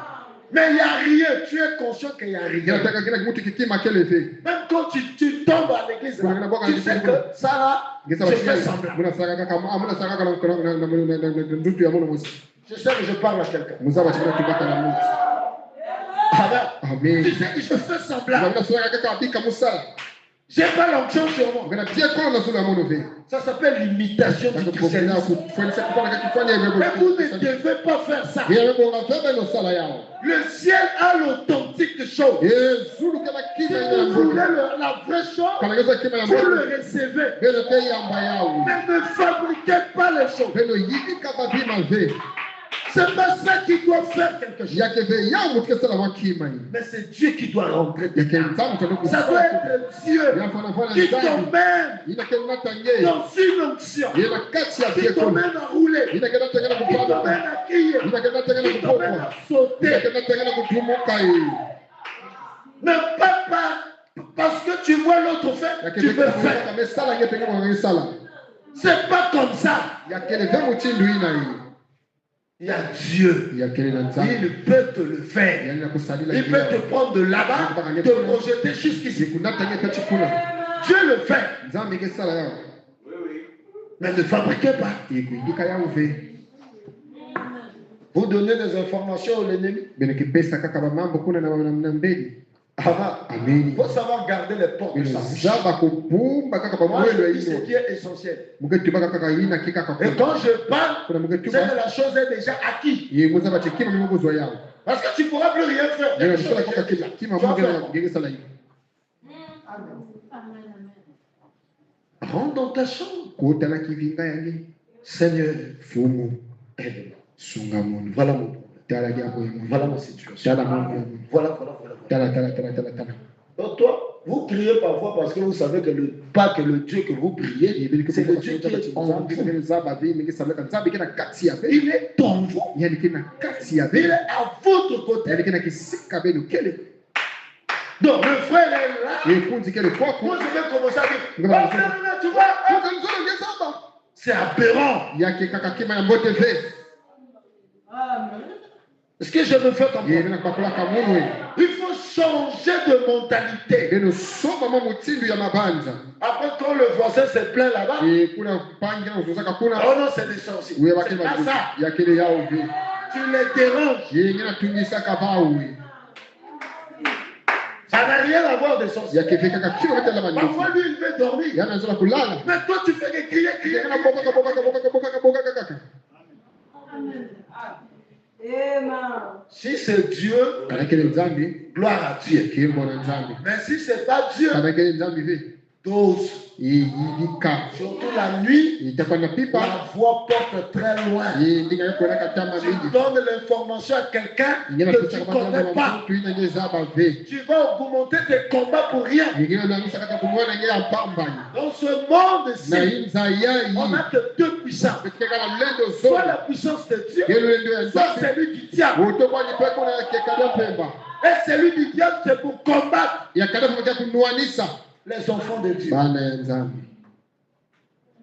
Mais il n'y a rien. Tu es conscient qu'il n'y a Kila rien. taka kila kimutu kikima kele ve. Même quand tu tombes à l'église, là, tu sais que ça là, Ngesa je fais wachia. semblant. Muna saka kaka amuna saka kala na ndutu ya mono mosi. Je sais que je parle à quelqu'un. Muzaba chikana tubaka na mutu. Amen. Amen. Tu sais que je fais semblant. Muna saka kaka bika musala. J'ai pas l'onction sur moi. Ngana tie kwa na sula mono ve. Ça s'appelle l'imitation du Takupokea christianisme. kufanya kwa kufanya hivyo. Mais vous ne devez pas faire ça. Yeye bonga febe no sala yao. Le ciel a l'authentique chose. Zulu kama Si kima ya vous voulez mbele. la vraie chose, Kama ngeza kima ya vous mbele. le recevez. Bele te ya mba yao. Mais ne fabriquez pas les choses. Bele yiki kama bima ve. C'est pas ça qui doit faire quelque chose. Yake ve yao mutke sala wa kima yi. Mais c'est Dieu qui doit rentrer. Yake nzamu tano Ça kusala. doit être Dieu Ya fana fana qui nzamu. t'emmène Ina kena tanye. dans une onction, Ina kati ya qui bieko. t'emmène à rouler, Ina kena tengena qui kupanda. t'emmène à crier, Ina kena tengena qui t'emmène kupokwa. à sauter. Ina kena tengena kutumuka yi. Ne pas parce que tu vois l'autre faire, Yake tu ve veux kama faire. kama sala ngete kama sala. C'est pas comme ça. Yake le ve mutindu ina yi. Il y a Dieu. Yake na nzamu. Il peut te le faire. Yani na kusalila Il peut te prendre de là-bas, te projeter jusqu'ici. Sikuna tenge peti kuna. Dieu le fait. Nzambe ke sala yao. Mais ne fabriquez pas. Ikuindika yao ve. Vous donnez des informations à l'ennemi. Bene kipesa kaka ba mambo kuna na mbeli. Amen. Il faut savoir garder les portes de Bene sa bouche. zaba kupumba kaka ba Moi, mwelo je dis ce ino. qui est essentiel. Mugetu baka kaka ina kika kaka. Et quand je parle, Kuna mugetu c'est que ba. la chose est déjà acquise. Ye muzaba chekima mungu zo yao. Parce que tu ne pourras plus rien faire. Bene Quelque chose msala qui kaka est déjà. kima kima Tu vas mungu faire na quoi? ngege sala yao. Rentre dans ta chambre. Kota na kivinga yange. Seigneur, Fumu aide-moi. sunga mono. Voilà mon problème. Tala dia ko mono. Voilà ma situation. Tala mono. Voilà. Tala. Donc toi, vous priez parfois parce que vous savez que pas que le Dieu que vous priez, c'est le Dieu qui est en vous. Il est en vous. Il est à votre côté. Donc le frère est là. Moi je vais commencer à dire, oh, non, tu vois, c'est aberrant. Est-ce que je me fais comprendre? Il faut changer de mentalité. Après, quand le voisin se plaint là-bas, oh non, c'est des sorciers. C'est pas ça. Tu les déranges. Ça n'a rien à voir de sorciers. Parfois, lui, il veut dormir. Mais toi, tu fais que crier. Si c'est Dieu, gloire à Dieu. Mais si c'est pas Dieu, dose. Surtout la nuit, la voix porte très loin. Tu donnes l'information à quelqu'un que tu ne connais pas. Tu vas augmenter tes combats pour rien. Dans ce monde-ci, on n'a que deux puissances. Soit la puissance de Dieu, soit celui du diable. Et celui du diable, c'est pour combattre les enfants de Dieu.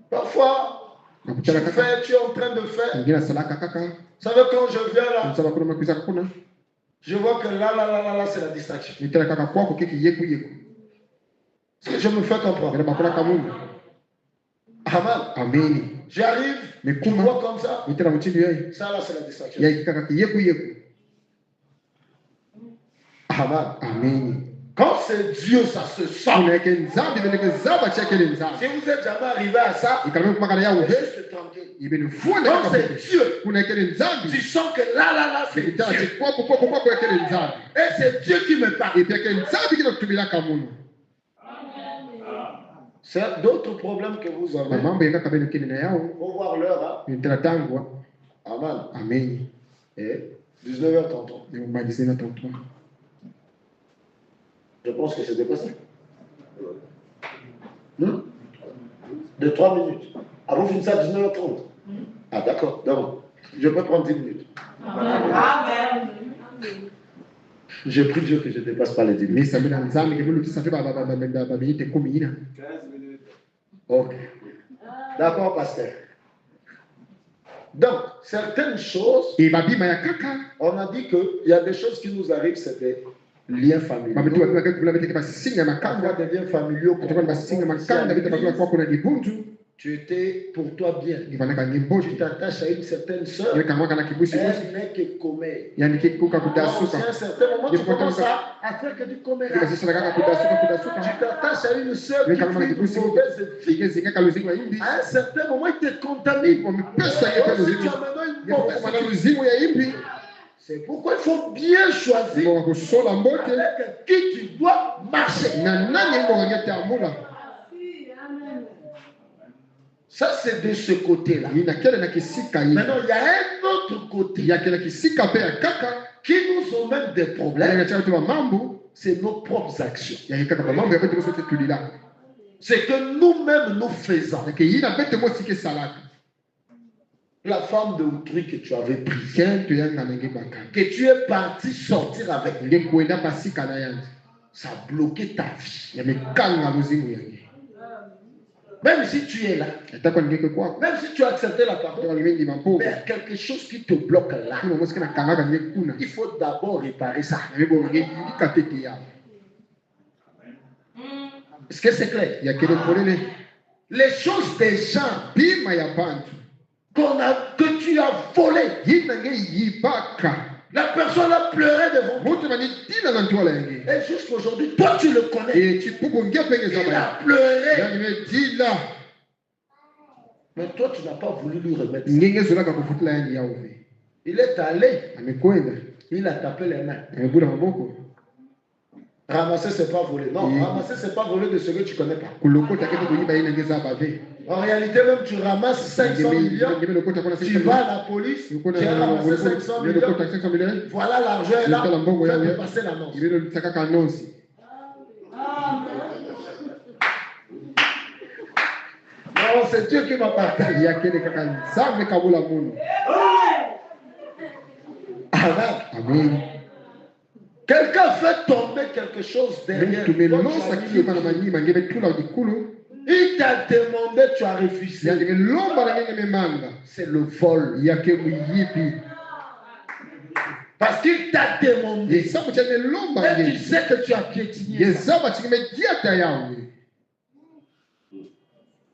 Parfois, tu es en train de faire. Vous savez, quand je viens là, je vois que là, c'est la distraction. Est-ce que je me fais comprendre? Amen. J'arrive, je vois comme ça. Ça là, c'est la distraction. Amen. Quand c'est Dieu, ça se sent. Si vous êtes jamais arrivé à ça, reste tranquille. Quand c'est Dieu, tu sens que là, c'est Dieu. Et c'est Dieu qui me parle. C'est d'autres problèmes que vous avez. Faut voir l'heure. Amen. Et 19h33. Je pense que c'est dépassé. De 3 minutes. Ah, vous finissez à 19h30. Ah, d'accord. Donc, je peux prendre 10 minutes. Amen. Je prie Dieu que je ne dépasse pas les 10 minutes. 15 minutes. Ok. D'accord, pasteur. Donc, certaines choses, on a dit qu'il y a des choses qui nous arrivent, c'est des liens familiaux. Quand il y a des liens familiaux, Tu étais pour toi bien. ngifanaka Tu ngimboti t'attaches à une certaine sœur. yekamwaka na kibusi Elle n'est que commère. yani kikuka Donc, kudasuka c'est un certain moment, tu commences à faire que du commérage. kikasisala kaka kudasuka Tu t'attaches à une sœur qui yekamwaka fait une kibusi mauvaise vie. igezingaka luzingu ya imbi À un certain moment, il te contamine. omipesa Donc, yepe si tu luzingu as maintenant une mauvaise yekomana vie, luzingu ya imbi c'est pourquoi il faut bien choisir ngoka kusola mbote avec qui tu dois marcher. na nani ngoka ngetamula Ça, c'est de ce côté-là. ina kele na kisika yi Maintenant, il y a un autre côté ya kele kisika pe ya kaka qui nous emmène des ya problèmes. ngachaka tu mambo C'est nos propres actions. ya kaka mambo ya kwetu sote tulila C'est que nous-mêmes nous faisons. ya ke yina bete mo sike salaka La femme de autrui que tu avais prise, ken to yanga nenge baka que tu es parti sortir avec, nge kwenda pasika na yanzi ça a bloqué ta vie. ya mekanga luzingu yange Même si tu es là, etako ngeke kwa même si tu as accepté la to parole, ngendi mais mampo il y a quelque chose qui te bloque là. kuna mosika na kanga nge kuna Il faut d'abord réparer ça. ya mebo nge ikatete ya Est-ce que c'est clair? ya kele polele Les choses des gens bima ya bantu que tu as volées, yina nge yibaka la personne a pleuré devant toi. moto bani tina na ntwala yange Et jusqu'aujourd'hui, toi tu le connais. et chipuko nge penge Il zaba a pleuré. yani me dila Mais toi tu n'as pas voulu lui remettre ça. ngenge zolaka kufutila yani ya uve Il est allé, amekwenda il a tapé les mains. amebula maboko Ramasser, c'est pas voler. Non, Oui. ramasser, c'est pas voler de ce que tu connais pas. kulokota kete kuyiba yina nge zaba ve En réalité, même tu ramasses 500 millions, ngebe lokota kona tu vas à la police, tu as ramassé 500 millions, lokota 500 millions voilà l'argent est là, Yekala mbongo yawe. faites passer l'annonce. ibelo litakaka anonsi Non, c'est Dieu qui m'a partagé. yakele kaka nzambe kabula muno Amen. amen Quelqu'un fait tomber quelque chose derrière. Toi, tu tumelosa as kiyo kana dit, manyima ngebe tula dikulu il t'a demandé, tu as refusé. yangebe lomba na ngenge memanga C'est le vol. yake muyibi Parce qu'il t'a demandé. yesabu chane lomba Et tu nge sais que tu as piétiné. ça. yezaba chikime diata yawe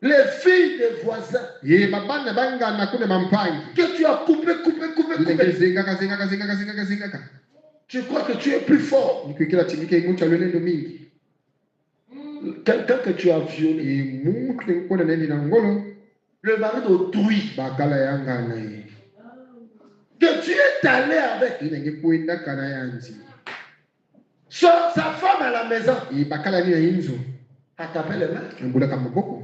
Les filles des voisins ye babana bangana kune mampangi que tu as coupé. inenge zengaka Tu crois que tu es plus fort. nikwikila timike imucha lwelendo mingi Quelqu'un que tu as violé. imuntu ngikona nendi na ngolo Le mari d'autrui. bakala yanga naye Que tu es allé avec. inenge kwenda kana yanzi Sa femme à la maison. bakala ni na inzo A tapé les mains. mbulaka maboko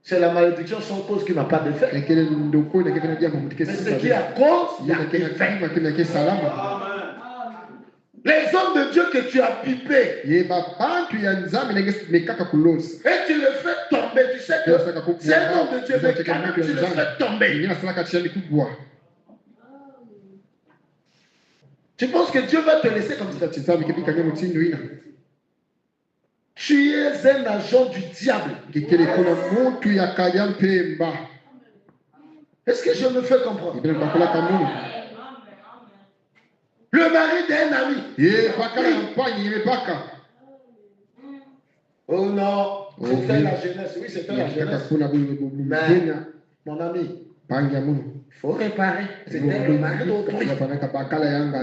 C'est la malédiction sans cause qui n'a pas de fait. ekele ndoko na kena dia mamutike Mais ce qui est à cause, il y a yana kena effet. kima kena ke salama Les hommes de Dieu que tu as pipés. ye babantu ya nzambe nenge mekaka kulosa Et tu le fais tomber. Tu sais que c'est un homme de Dieu. Mais quand même, tu le fais tomber. ngina salaka chani kubwa Tu penses que Dieu va te laisser comme ça. tsabe kebika nge mutindo ina Tu es un agent du diable. ngikele kuna mutu ya kaya mpemba Est-ce que je me fais comprendre? ibena bakola kamu Le mari d'un ami. ye bakala mpanyi ye baka Oh non, Oh, c'était oui. la jeunesse. Oui, c'était la kaka jeunesse. kuna bugenya Mon ami, pangi ya muno il faut réparer. C'était le mari d'autrui. yapanaka bakala yanga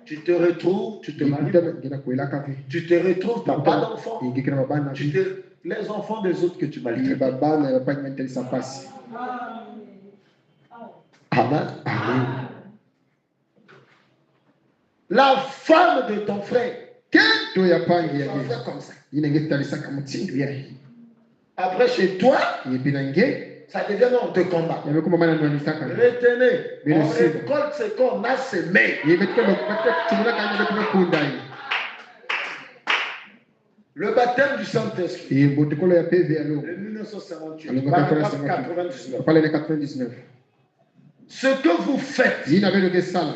Tu te retrouves, tu te maries. ngina kuelaka ve Tu te retrouves, tu n'as pas d'enfant. ingikira babana Les enfants des autres que tu ye maltraites. babana yapanyi mentelisa pasi Amen. amen La femme de ton frère. kento ya pangi ya Tu vas ge faire comme ça. inenge talisaka mutindo ya Après, chez toi, yebina nge ça devient non, on te combat. yamekoma bana nwanisaka Retenez, Mais on le cible. récolte ce qu'on a semé. yebetukatumulaka betumekunda ye Le baptême du Saint-Esprit. embotokolo ya peve ya lo De 1958. alonga Paragraphe 99. pale ne 99 Ce que vous faites, yina beloke sala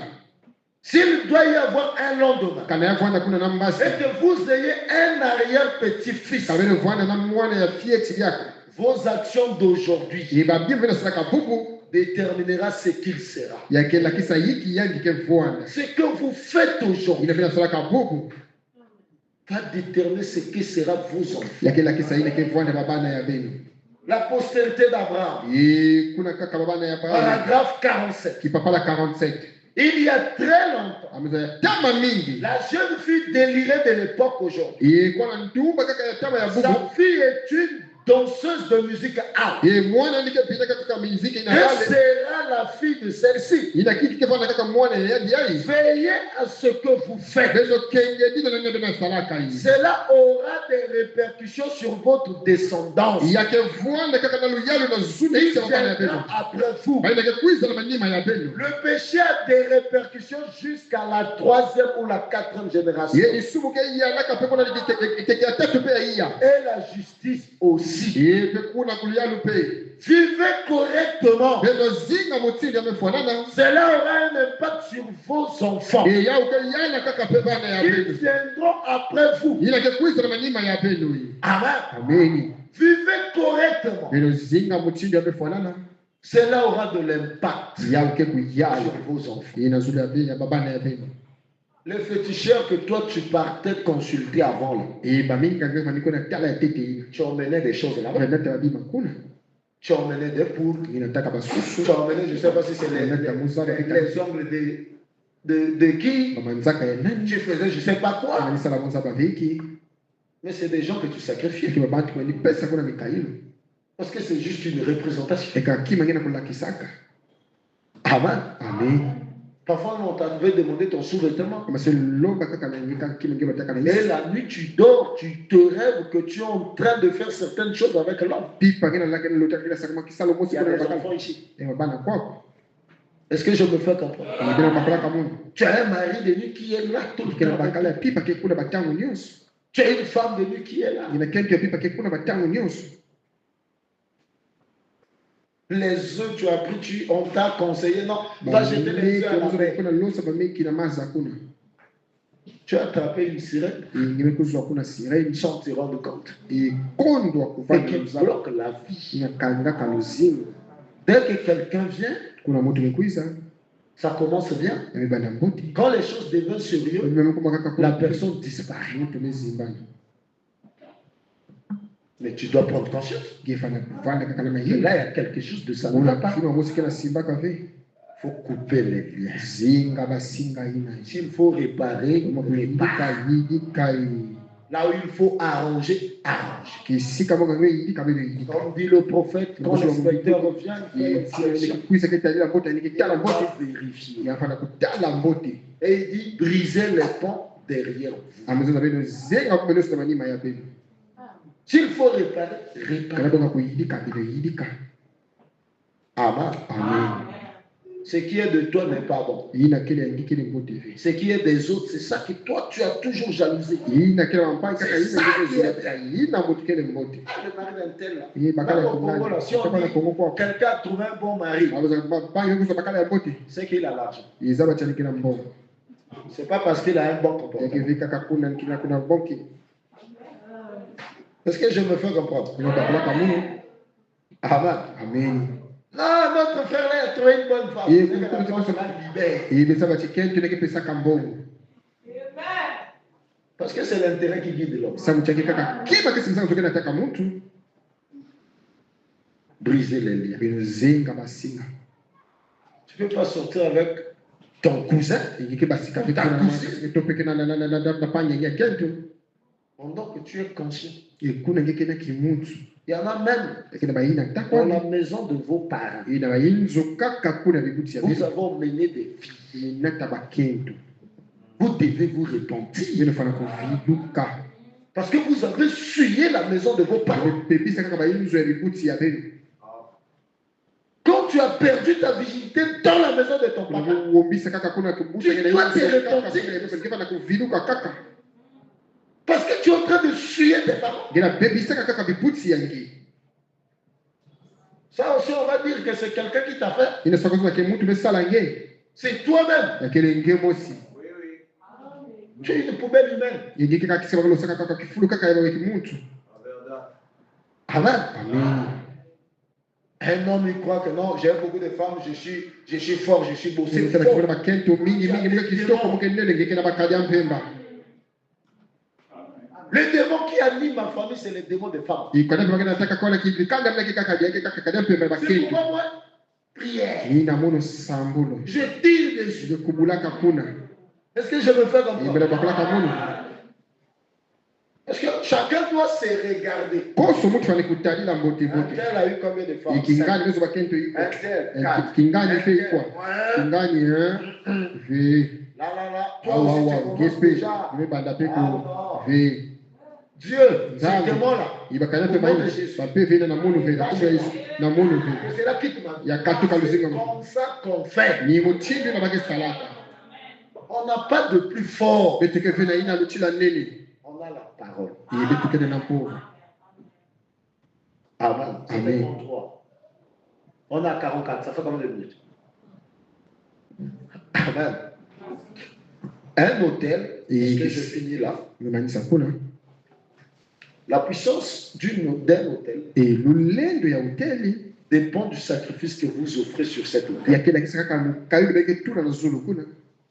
s'il doit y avoir un lendemain, kana ya vwana kuna na mbasi et que vous ayez un arrière-petit-fils, kabele vwana na mwana ya fieti yako vos actions d'aujourd'hui yebabie vena salaka bubu déterminera ce qu'il sera. yakelakisa yiki yangike vwana Ce que vous faites aujourd'hui ina vena salaka bubu va déterminer ce que sera vos enfants. yakelakisa ineke vwana babana ya benu La postérité d'Abraham. Et kuna kaka baba na Abraham. Paragraphe 47. Qui papa la 47. Il y a très longtemps, Tama mingi. la jeune fille délirée de l'époque aujourd'hui. Et kwa na ntumba kaka ya tama ya bubu. Sa fille est une danseuse de musique out. Et mwana ndike pita katika muziki ina Elle wale. sera la fille de celle-ci. Ina kitu kifana kaka mwana ya yai. Veillez à ce que vous faites. Bezo kenge dina nende na salaka hii. Cela aura des répercussions sur votre descendance. Yake vuanda kaka na luyalo na zuni Il kisa baba na viendra peno. après vous. Baina ke kuiza na manima ya peno. Le péché a des répercussions jusqu'à la 3e ou la 4e génération. Ye isumu ke ya na kapepo na kike ya tatu pe ya. Et la justice aussi. Ye pe kuna kulialo pe. Vivez correctement. Bezo zinga mutindi amefanana. Cela aura un impact sur vos enfants. Et ya uke ya na kaka pe bana ya Ils peno. viendront après vous. Ina ke kuiza na manima ya peno hii. Amen. Amen. Vivez correctement. Bezo zinga mutindi amefanana. Cela aura de l'impact Ya uke sur kuyalo. vos enfants. Ina zule ya baba na ya peno. Les féticheurs que toi tu partais consulter avant là, Et baminga ngema niko na tala ya tete. tu emmenais des choses là-bas. Renata bima kuna. Tu emmenais des poules. Inataka basusu. Tu emmenais, je ne sais pas si c'est les ongles de qui. Mamanzaka ya nani? Tu faisais je ne sais pas quoi. Kanisa la monza baviki. Mais c'est des gens que tu sacrifies. Ki babatu kwa ni pesa kuna mikailo. Parce que c'est juste une représentation. Eka kima ngena kula kisaka. Amen. Amen. Parfois, on t'avait demandé ton sous-vêtement. Kama se lomba kaka na ngika kima ngeba taka na Et la nuit, tu dors, tu te rêves que tu es en train de faire certaines choses avec l'homme. pipa ngena lake lota kila sakama kisalo Il mosi y a kuna des bakala. enfants ici. E bana kwako. Est-ce que je me fais comprendre? Ngena bakala kamungu. Tu as un mari de nuit qui est là tout le Kena temps. bakala pipa ke kuna batangu nyonso. Tu as une femme de nuit qui est là. Ngena kento pipa ke kuna batangu nyonso. Les œufs, tu as pris, on t'a conseillé, non, va jeter les œufs à la mer. Kuna losa bameki na maza kuna. Tu as attrapé une sirène, Ngime kuzwa kuna sireni. sans te rendre compte. Et kondo Et kufanya qui mzalo. bloque la vie. Inakanga kaluzimu. Dès que quelqu'un vient, Kuna moto mekwiza. ça commence bien. Amebana mboti. Quand les choses deviennent sérieuses, Mimi kama kaka kuna la personne disparaît. moto mezimbana. Mais tu dois prendre conscience. Gefana kuvana kaka na Et mahili. là, il y a quelque chose de ça. Il Una kima musiki na simba kave. faut couper les liens. Zinga basinga ina. S'il faut réparer, Kama réparer. kulindika yidika yi. Là où il faut arranger, arranger. Kisika monga ngwe yidika bebe yidika. Comme dit le prophète, quand l'inspecteur revient, il fait l'inspection. Kuisa ketali la mbota ni Il kitala mbota. doit vérifier. Yafana kutala mboti. Et il dit, brisez les ponts derrière vous. Amazo na beno zenga kumelo sema ni maya beno. S'il faut réparer, réparer. Kana donga kuyidika bebe yidika. Amen. Amen. Ce qui est de toi n'est pas bon. Ina kile yangi kile mboti ve. Ce qui est des autres, c'est ça que toi, tu as toujours jalousé. Ina kile wampai kaka ina kile ina mboti kile mboti. Ah, le mari d'un tel là. Ye bakala Au Congo, là, si on kungana. dit, Kongo kwa. quelqu'un a trouvé un bon mari, Abaza bangi kusa bakala ya mboti. c'est qu'il a l'argent. Izaba chani kila mbongo. C'est pas parce qu'il a un bon comportement. Yakivika kakuna kila kuna bonki. Est-ce que je me fais comprendre? Kuna bakala kamu. Amen. Amen. Non, notre frère là a trouvé une bonne femme. Et C'est que la femme la libère. Ile saba chikento neke pesa kambongo. Parce que c'est l'intérêt qui guide l'homme. Sabu chaki kaka kima kesi msango tokena taka mtu. Briser les liens. Bino zenga basinga. Tu ne peux pas sortir avec ton cousin Yike basika vitu na topeke na panya ya kento. pendant que tu es conscient. Kuna ngeke na kimutu. Il y en a même Lakini baina dans takwa la maison de vos parents. ina bayinzo kaka kuna bibuti ya Vous bitu. avez mené des vies. Inata bakento. Vous devez vous repentir. Bino fana kuviduka. Parce que vous avez souillé la maison de vos parents. Pepisa kaka bayinzo ya bibuti ya bitu. Quand tu as perdu ta virginité dans la maison de ton papa, Uombisa kaka kuna kubuta Tu dois te repentir. kaka kuviduka kaka. parce que tu es en train de souiller tes parents. Ngena bebisa kaka bibuti yangi. Ça aussi, on va dire que c'est quelqu'un qui t'a fait. Ina sakoza ke mutu besala nge. C'est toi-même. Yakele nge mosi. Tu es une poubelle humaine. Yenge kaka kisema kalo saka kaka kifulu kaka yaba kimuntu. Amen. Amen. Un homme, il croit que non, j'ai beaucoup de femmes, je suis fort, je suis beau. C'est Sasa faux. kuna bakento mingi mingi mga kitoko mke nene ngeke na bakaja mpemba. Le démon qui anime ma famille, c'est le démon des femmes. Et quand on nataka kwa kiki kanga mna kika kadia kaka kadia pe C'est bakeni. pourquoi moi, prière. Ni na mono sambulo. Je tire dessus. Je kubulaka kuna. Est-ce que je me fais comme Ibele ça? bakulaka mono. Parce que chacun doit se regarder. Koso mtu anikutali la mbote Un mbote. tel a eu combien de femmes? Ikingani mezo bakento iko. Un tel, 4. Kingani fe Un iko. tel, Kingani ve. Là. Toi Awa aussi, tu awa commences gespe. déjà. Ve banda pe Ah, ko non. ve. Dieu, c'est démon là. Ibakanya pe Au nom de mai. Jésus. Pape ve na mono ve. Na mono ve. C'est là qui m'a dit. Ya katuka luzinga. C'est comme ça qu'on fait. Ni mutindi na bakes salata. On n'a pas de plus fort. Beteke ve na ina lutila nene. On a la parole. Il est tout na pauvre. Amen. Amen. 53. On a 44. Ça fait combien de minutes? Amen. Un hôtel, Et est-ce que je finis là? Manisa kuna. La puissance d'un hôtel Et l'ulendo ya hoteli dépend du sacrifice que vous offrez sur cet hôtel. ya kila kisaka kama kayo beke tuna na zulu kuna.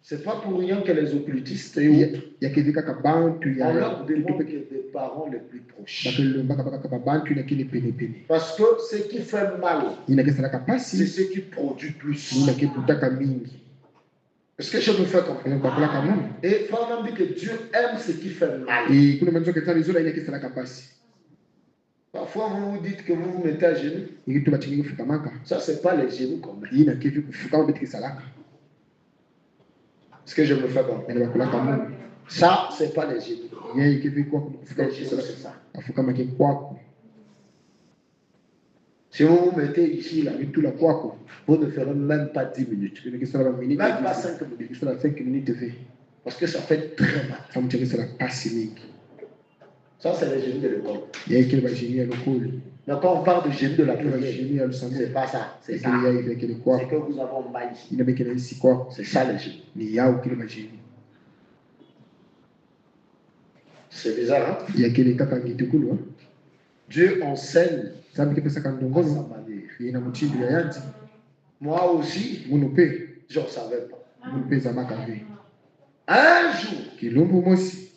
C'est pas pour rien que les occultistes et autres, Ya kivika ka bantu on ya leur demande des parents les plus proches. bakelo mbaka baka ka bantu na kile pene pene. Parce que ce qui fait mal, Ina kisaka ka c'est pasi ce qui produit plus. ina kiputaka mingi. Est-ce que je me fais comprendre? Ina bakula ka mungu. Et Fernand dit que Dieu aime ce qui fait mal. Et kuna manzo ke tsani zola ina kisaka ka pasi. Parfois, vous vous dites que vous vous mettez à genoux. Iki tuba chingi kufuka maka. Ça, c'est pas les genoux qu'on met. Ina kifi kufuka mbeti kisalaka. Est-ce que je me fais comprendre? Ina bakula ka mungu. Ça, c'est pas les genoux. Yeye kifi kwa kufuka Les genoux, c'est ça. afuka make kwako. Si vous vous mettez ici, là, Vitu la kwako. vous ne ferez même pas 10 minutes. Ina kisala minute. Même pas 5 minutes. Kisala 5 minutes ve. Parce que ça fait très mal. Samu chakisa la pasi mingi. Ça, c'est les genoux de l'école. Yeye kile bajini ya lokoli. Mais quand on parle de genoux de la Kile prière, bajini ya lusambo. c'est pas ça. C'est ça. Kile yeye kile C'est kwako. que vous avez en bas ici. Ina beke na isi kwako. C'est ça les genoux. Ni yao kile bajini. C'est bizarre, hein? Ya kile kaka ngitukulu. Dieu enseigne Sabi ke pesa à sa kandongono. manière. Ina mchindo ya yanti. Moi aussi, Munu pe. je ne savais pas. Munu pe za maka ve. Un jour, Kilumbu mosi.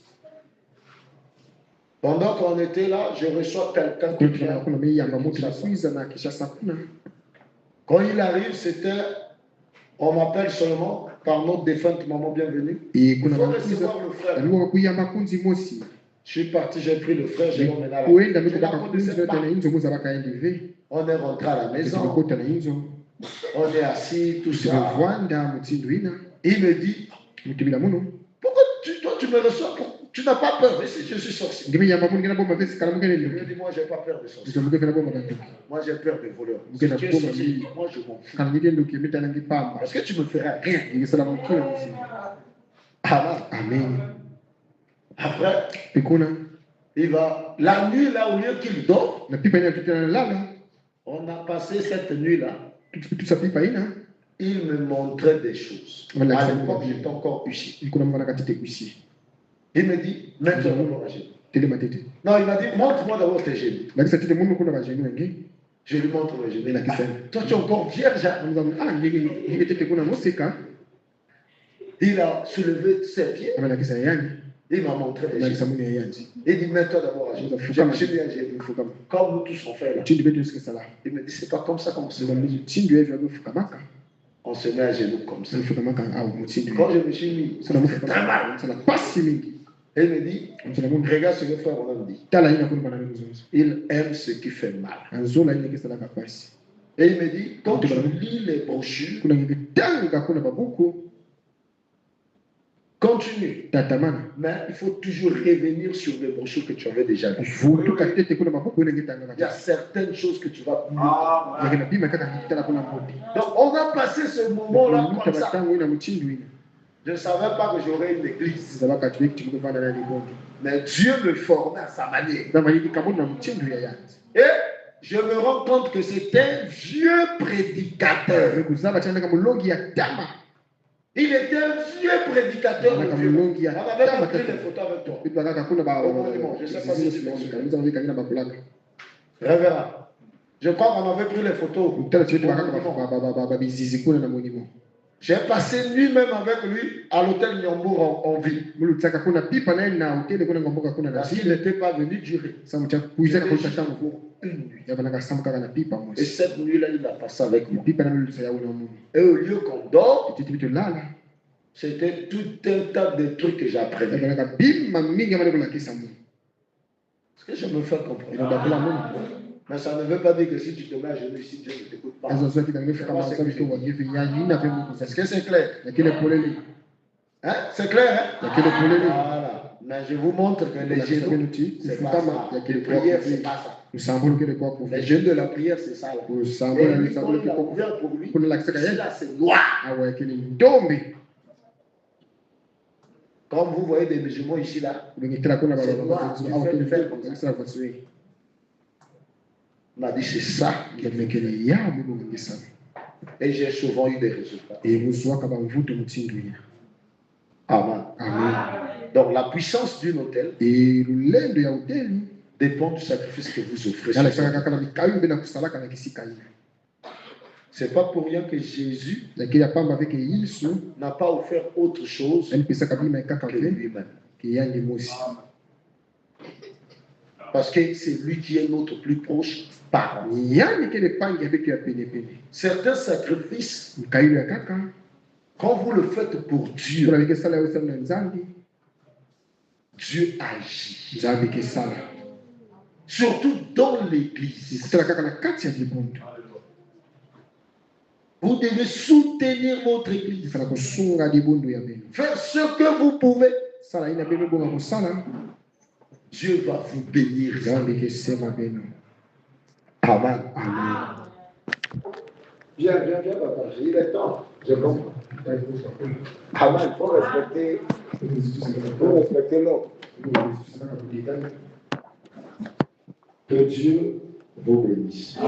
pendant qu'on était là, je reçois quelqu'un qui Kuna vient. kuna me yamba mutu na kuiza na kisha sakuna. Quand il arrive, on m'appelle seulement par notre défunte maman bienvenue. E Il kuna faut makuiza. recevoir le frère. Aliwa kuyamba kunzi mosi. Je suis parti, j'ai pris le frère, j'ai l'emmené là. Kuenda Je miko ne baka la kunzi connaissais na pas. tena inzo muza baka endi ve. On est rentré à la maison, Tumekota na inzo. on est assis, tout ça. Tumevwanda mutindo ina. Il me dit, Mutibila muno. pourquoi toi tu me reçois? Tu n'as pas peur? Mais si je suis sorcier. Ngimi yamba munu ngina bomba vesi kala mukele Il ndo. me dit, moi j'ai pas peur des sorciers. Ndio mukele bomba kanto. Moi j'ai peur des voleurs. Vous Si êtes tu es d'accord, sorcier, mais- moi je m'en fous. Kana ngide ndo kimeta na ngipamba. Parce que tu me feras rien. Ngisala mukila musi. Amen. Amen. Après, Pikuna il va. La nuit là, au lieu qu'il dort, na pipa ina tutana lala. on a passé cette nuit là. Tout sa pipa ina. Il me montrait des choses. Voilà, À ça l'époque, me- j'étais encore ici. Ikuna mwana katite kusi. Il me dit, maintenant, on va gérer. Tele matete. Non, il m'a dit, montre-moi d'abord tes genoux. Lakisa tete munu kuna bajenu wengi. Je lui montre mes genoux. Il a dit ça. Toi, tu es encore vierge. Hein? Amuzamu ngige tete kuna moseka. Il a soulevé ses pieds. Amalakisa yani. Il m'a montré les Amalakisa genoux. muni yanzi. Il dit, mets-toi d'abord à genoux. Je me suis mis à genoux. Fukama. Comme nous tous on fait là. Chindi betu sikisala. Il me dit, c'est pas comme ça qu'on se met. Zimamu chindi wewe fukamaka. On se met à genoux comme ça. Fukamaka au mutindi. Quand je me suis mis, Sana c'est très mufukama. mal. Sana pasi mingi. Et il me dit, Sana munu. regarde ce que frère Roland dit. Tala ina kuna bana muzungu. Il aime ce qui fait mal. Anzola ina kisala kapasi. Et il me dit, quand tu lis les brochures, Kuna ngitanga kuna babuku. continue. Tatamana. Mais il faut toujours revenir sur les brochures que tu avais déjà vues. Vutu katete kuna babuku ina ngitanga Il y a kapasi. certaines choses que tu vas oublier. Yakina bima kaka ngitala kuna mbodi. Donc, on a passé ce moment-là Muta comme ça. batangu ina muchindu ina. Je ne savais pas que j'aurais une église. Zabaka tuweki tukuvana na libondo. Mais Dieu me formait à sa manière. Dama yiki kabona muchindu ya yanzi. Et je me rends compte que c'est un vieux prédicateur. Kuzaba chana kama mulongi ya tama. Il était un vieux prédicateur. Kama de Dieu. mulongi ya On avait tama même pris kaka. les photos avec toi. Bitu kaka kuna ba. Au monument, je sais pas si tu m'en souviens. Kanisa wiki kanina bakulaka. Révérend. Je crois qu'on avait pris les photos. Mutala chiwetu Au bakaka monument. ba bizizi kuna na monimo. J'ai passé nuit même avec lui à l'hôtel Nyambour en ville. Parce qu'il n'était pas venu durer. Et cette nuit-là, il a passé avec moi. Et au lieu qu'on dort, c'était tout un tas de trucs que j'apprenais. Est-ce que je me fais comprendre? Mais ça ne veut pas dire que si tu te mets à genoux ici, Dieu ne t'écoute pas. Est-ce que c'est clair? Hein? C'est clair, hein? Voilà. Mais je vous montre que les genoux, c'est pas ça. Les prières, c'est pas ça. Les genoux de la prière, c'est ça. Là. Et lui, quand il a ouvert pour lui, là, c'est noir. Comme vous voyez des musulmans ici, là, c'est noir. On m'a dit, c'est ça. Et j'ai souvent eu des résultats. Amen. Donc la puissance d'une hôtel dépend du sacrifice que vous offrez. C'est pas pour rien que Jésus n'a pas offert autre chose que lui-même. Parce que c'est lui qui est notre plus proche parent. Certains sacrifices, quand vous le faites pour Dieu, Dieu agit. Surtout dans l'église. Vous devez soutenir votre église. Faire ce que vous pouvez. Dieu va vous bénir. Amen. Viens, papa. Il est temps. Je comprends. Amen. Il faut respecter l'homme. Que Dieu vous bénisse.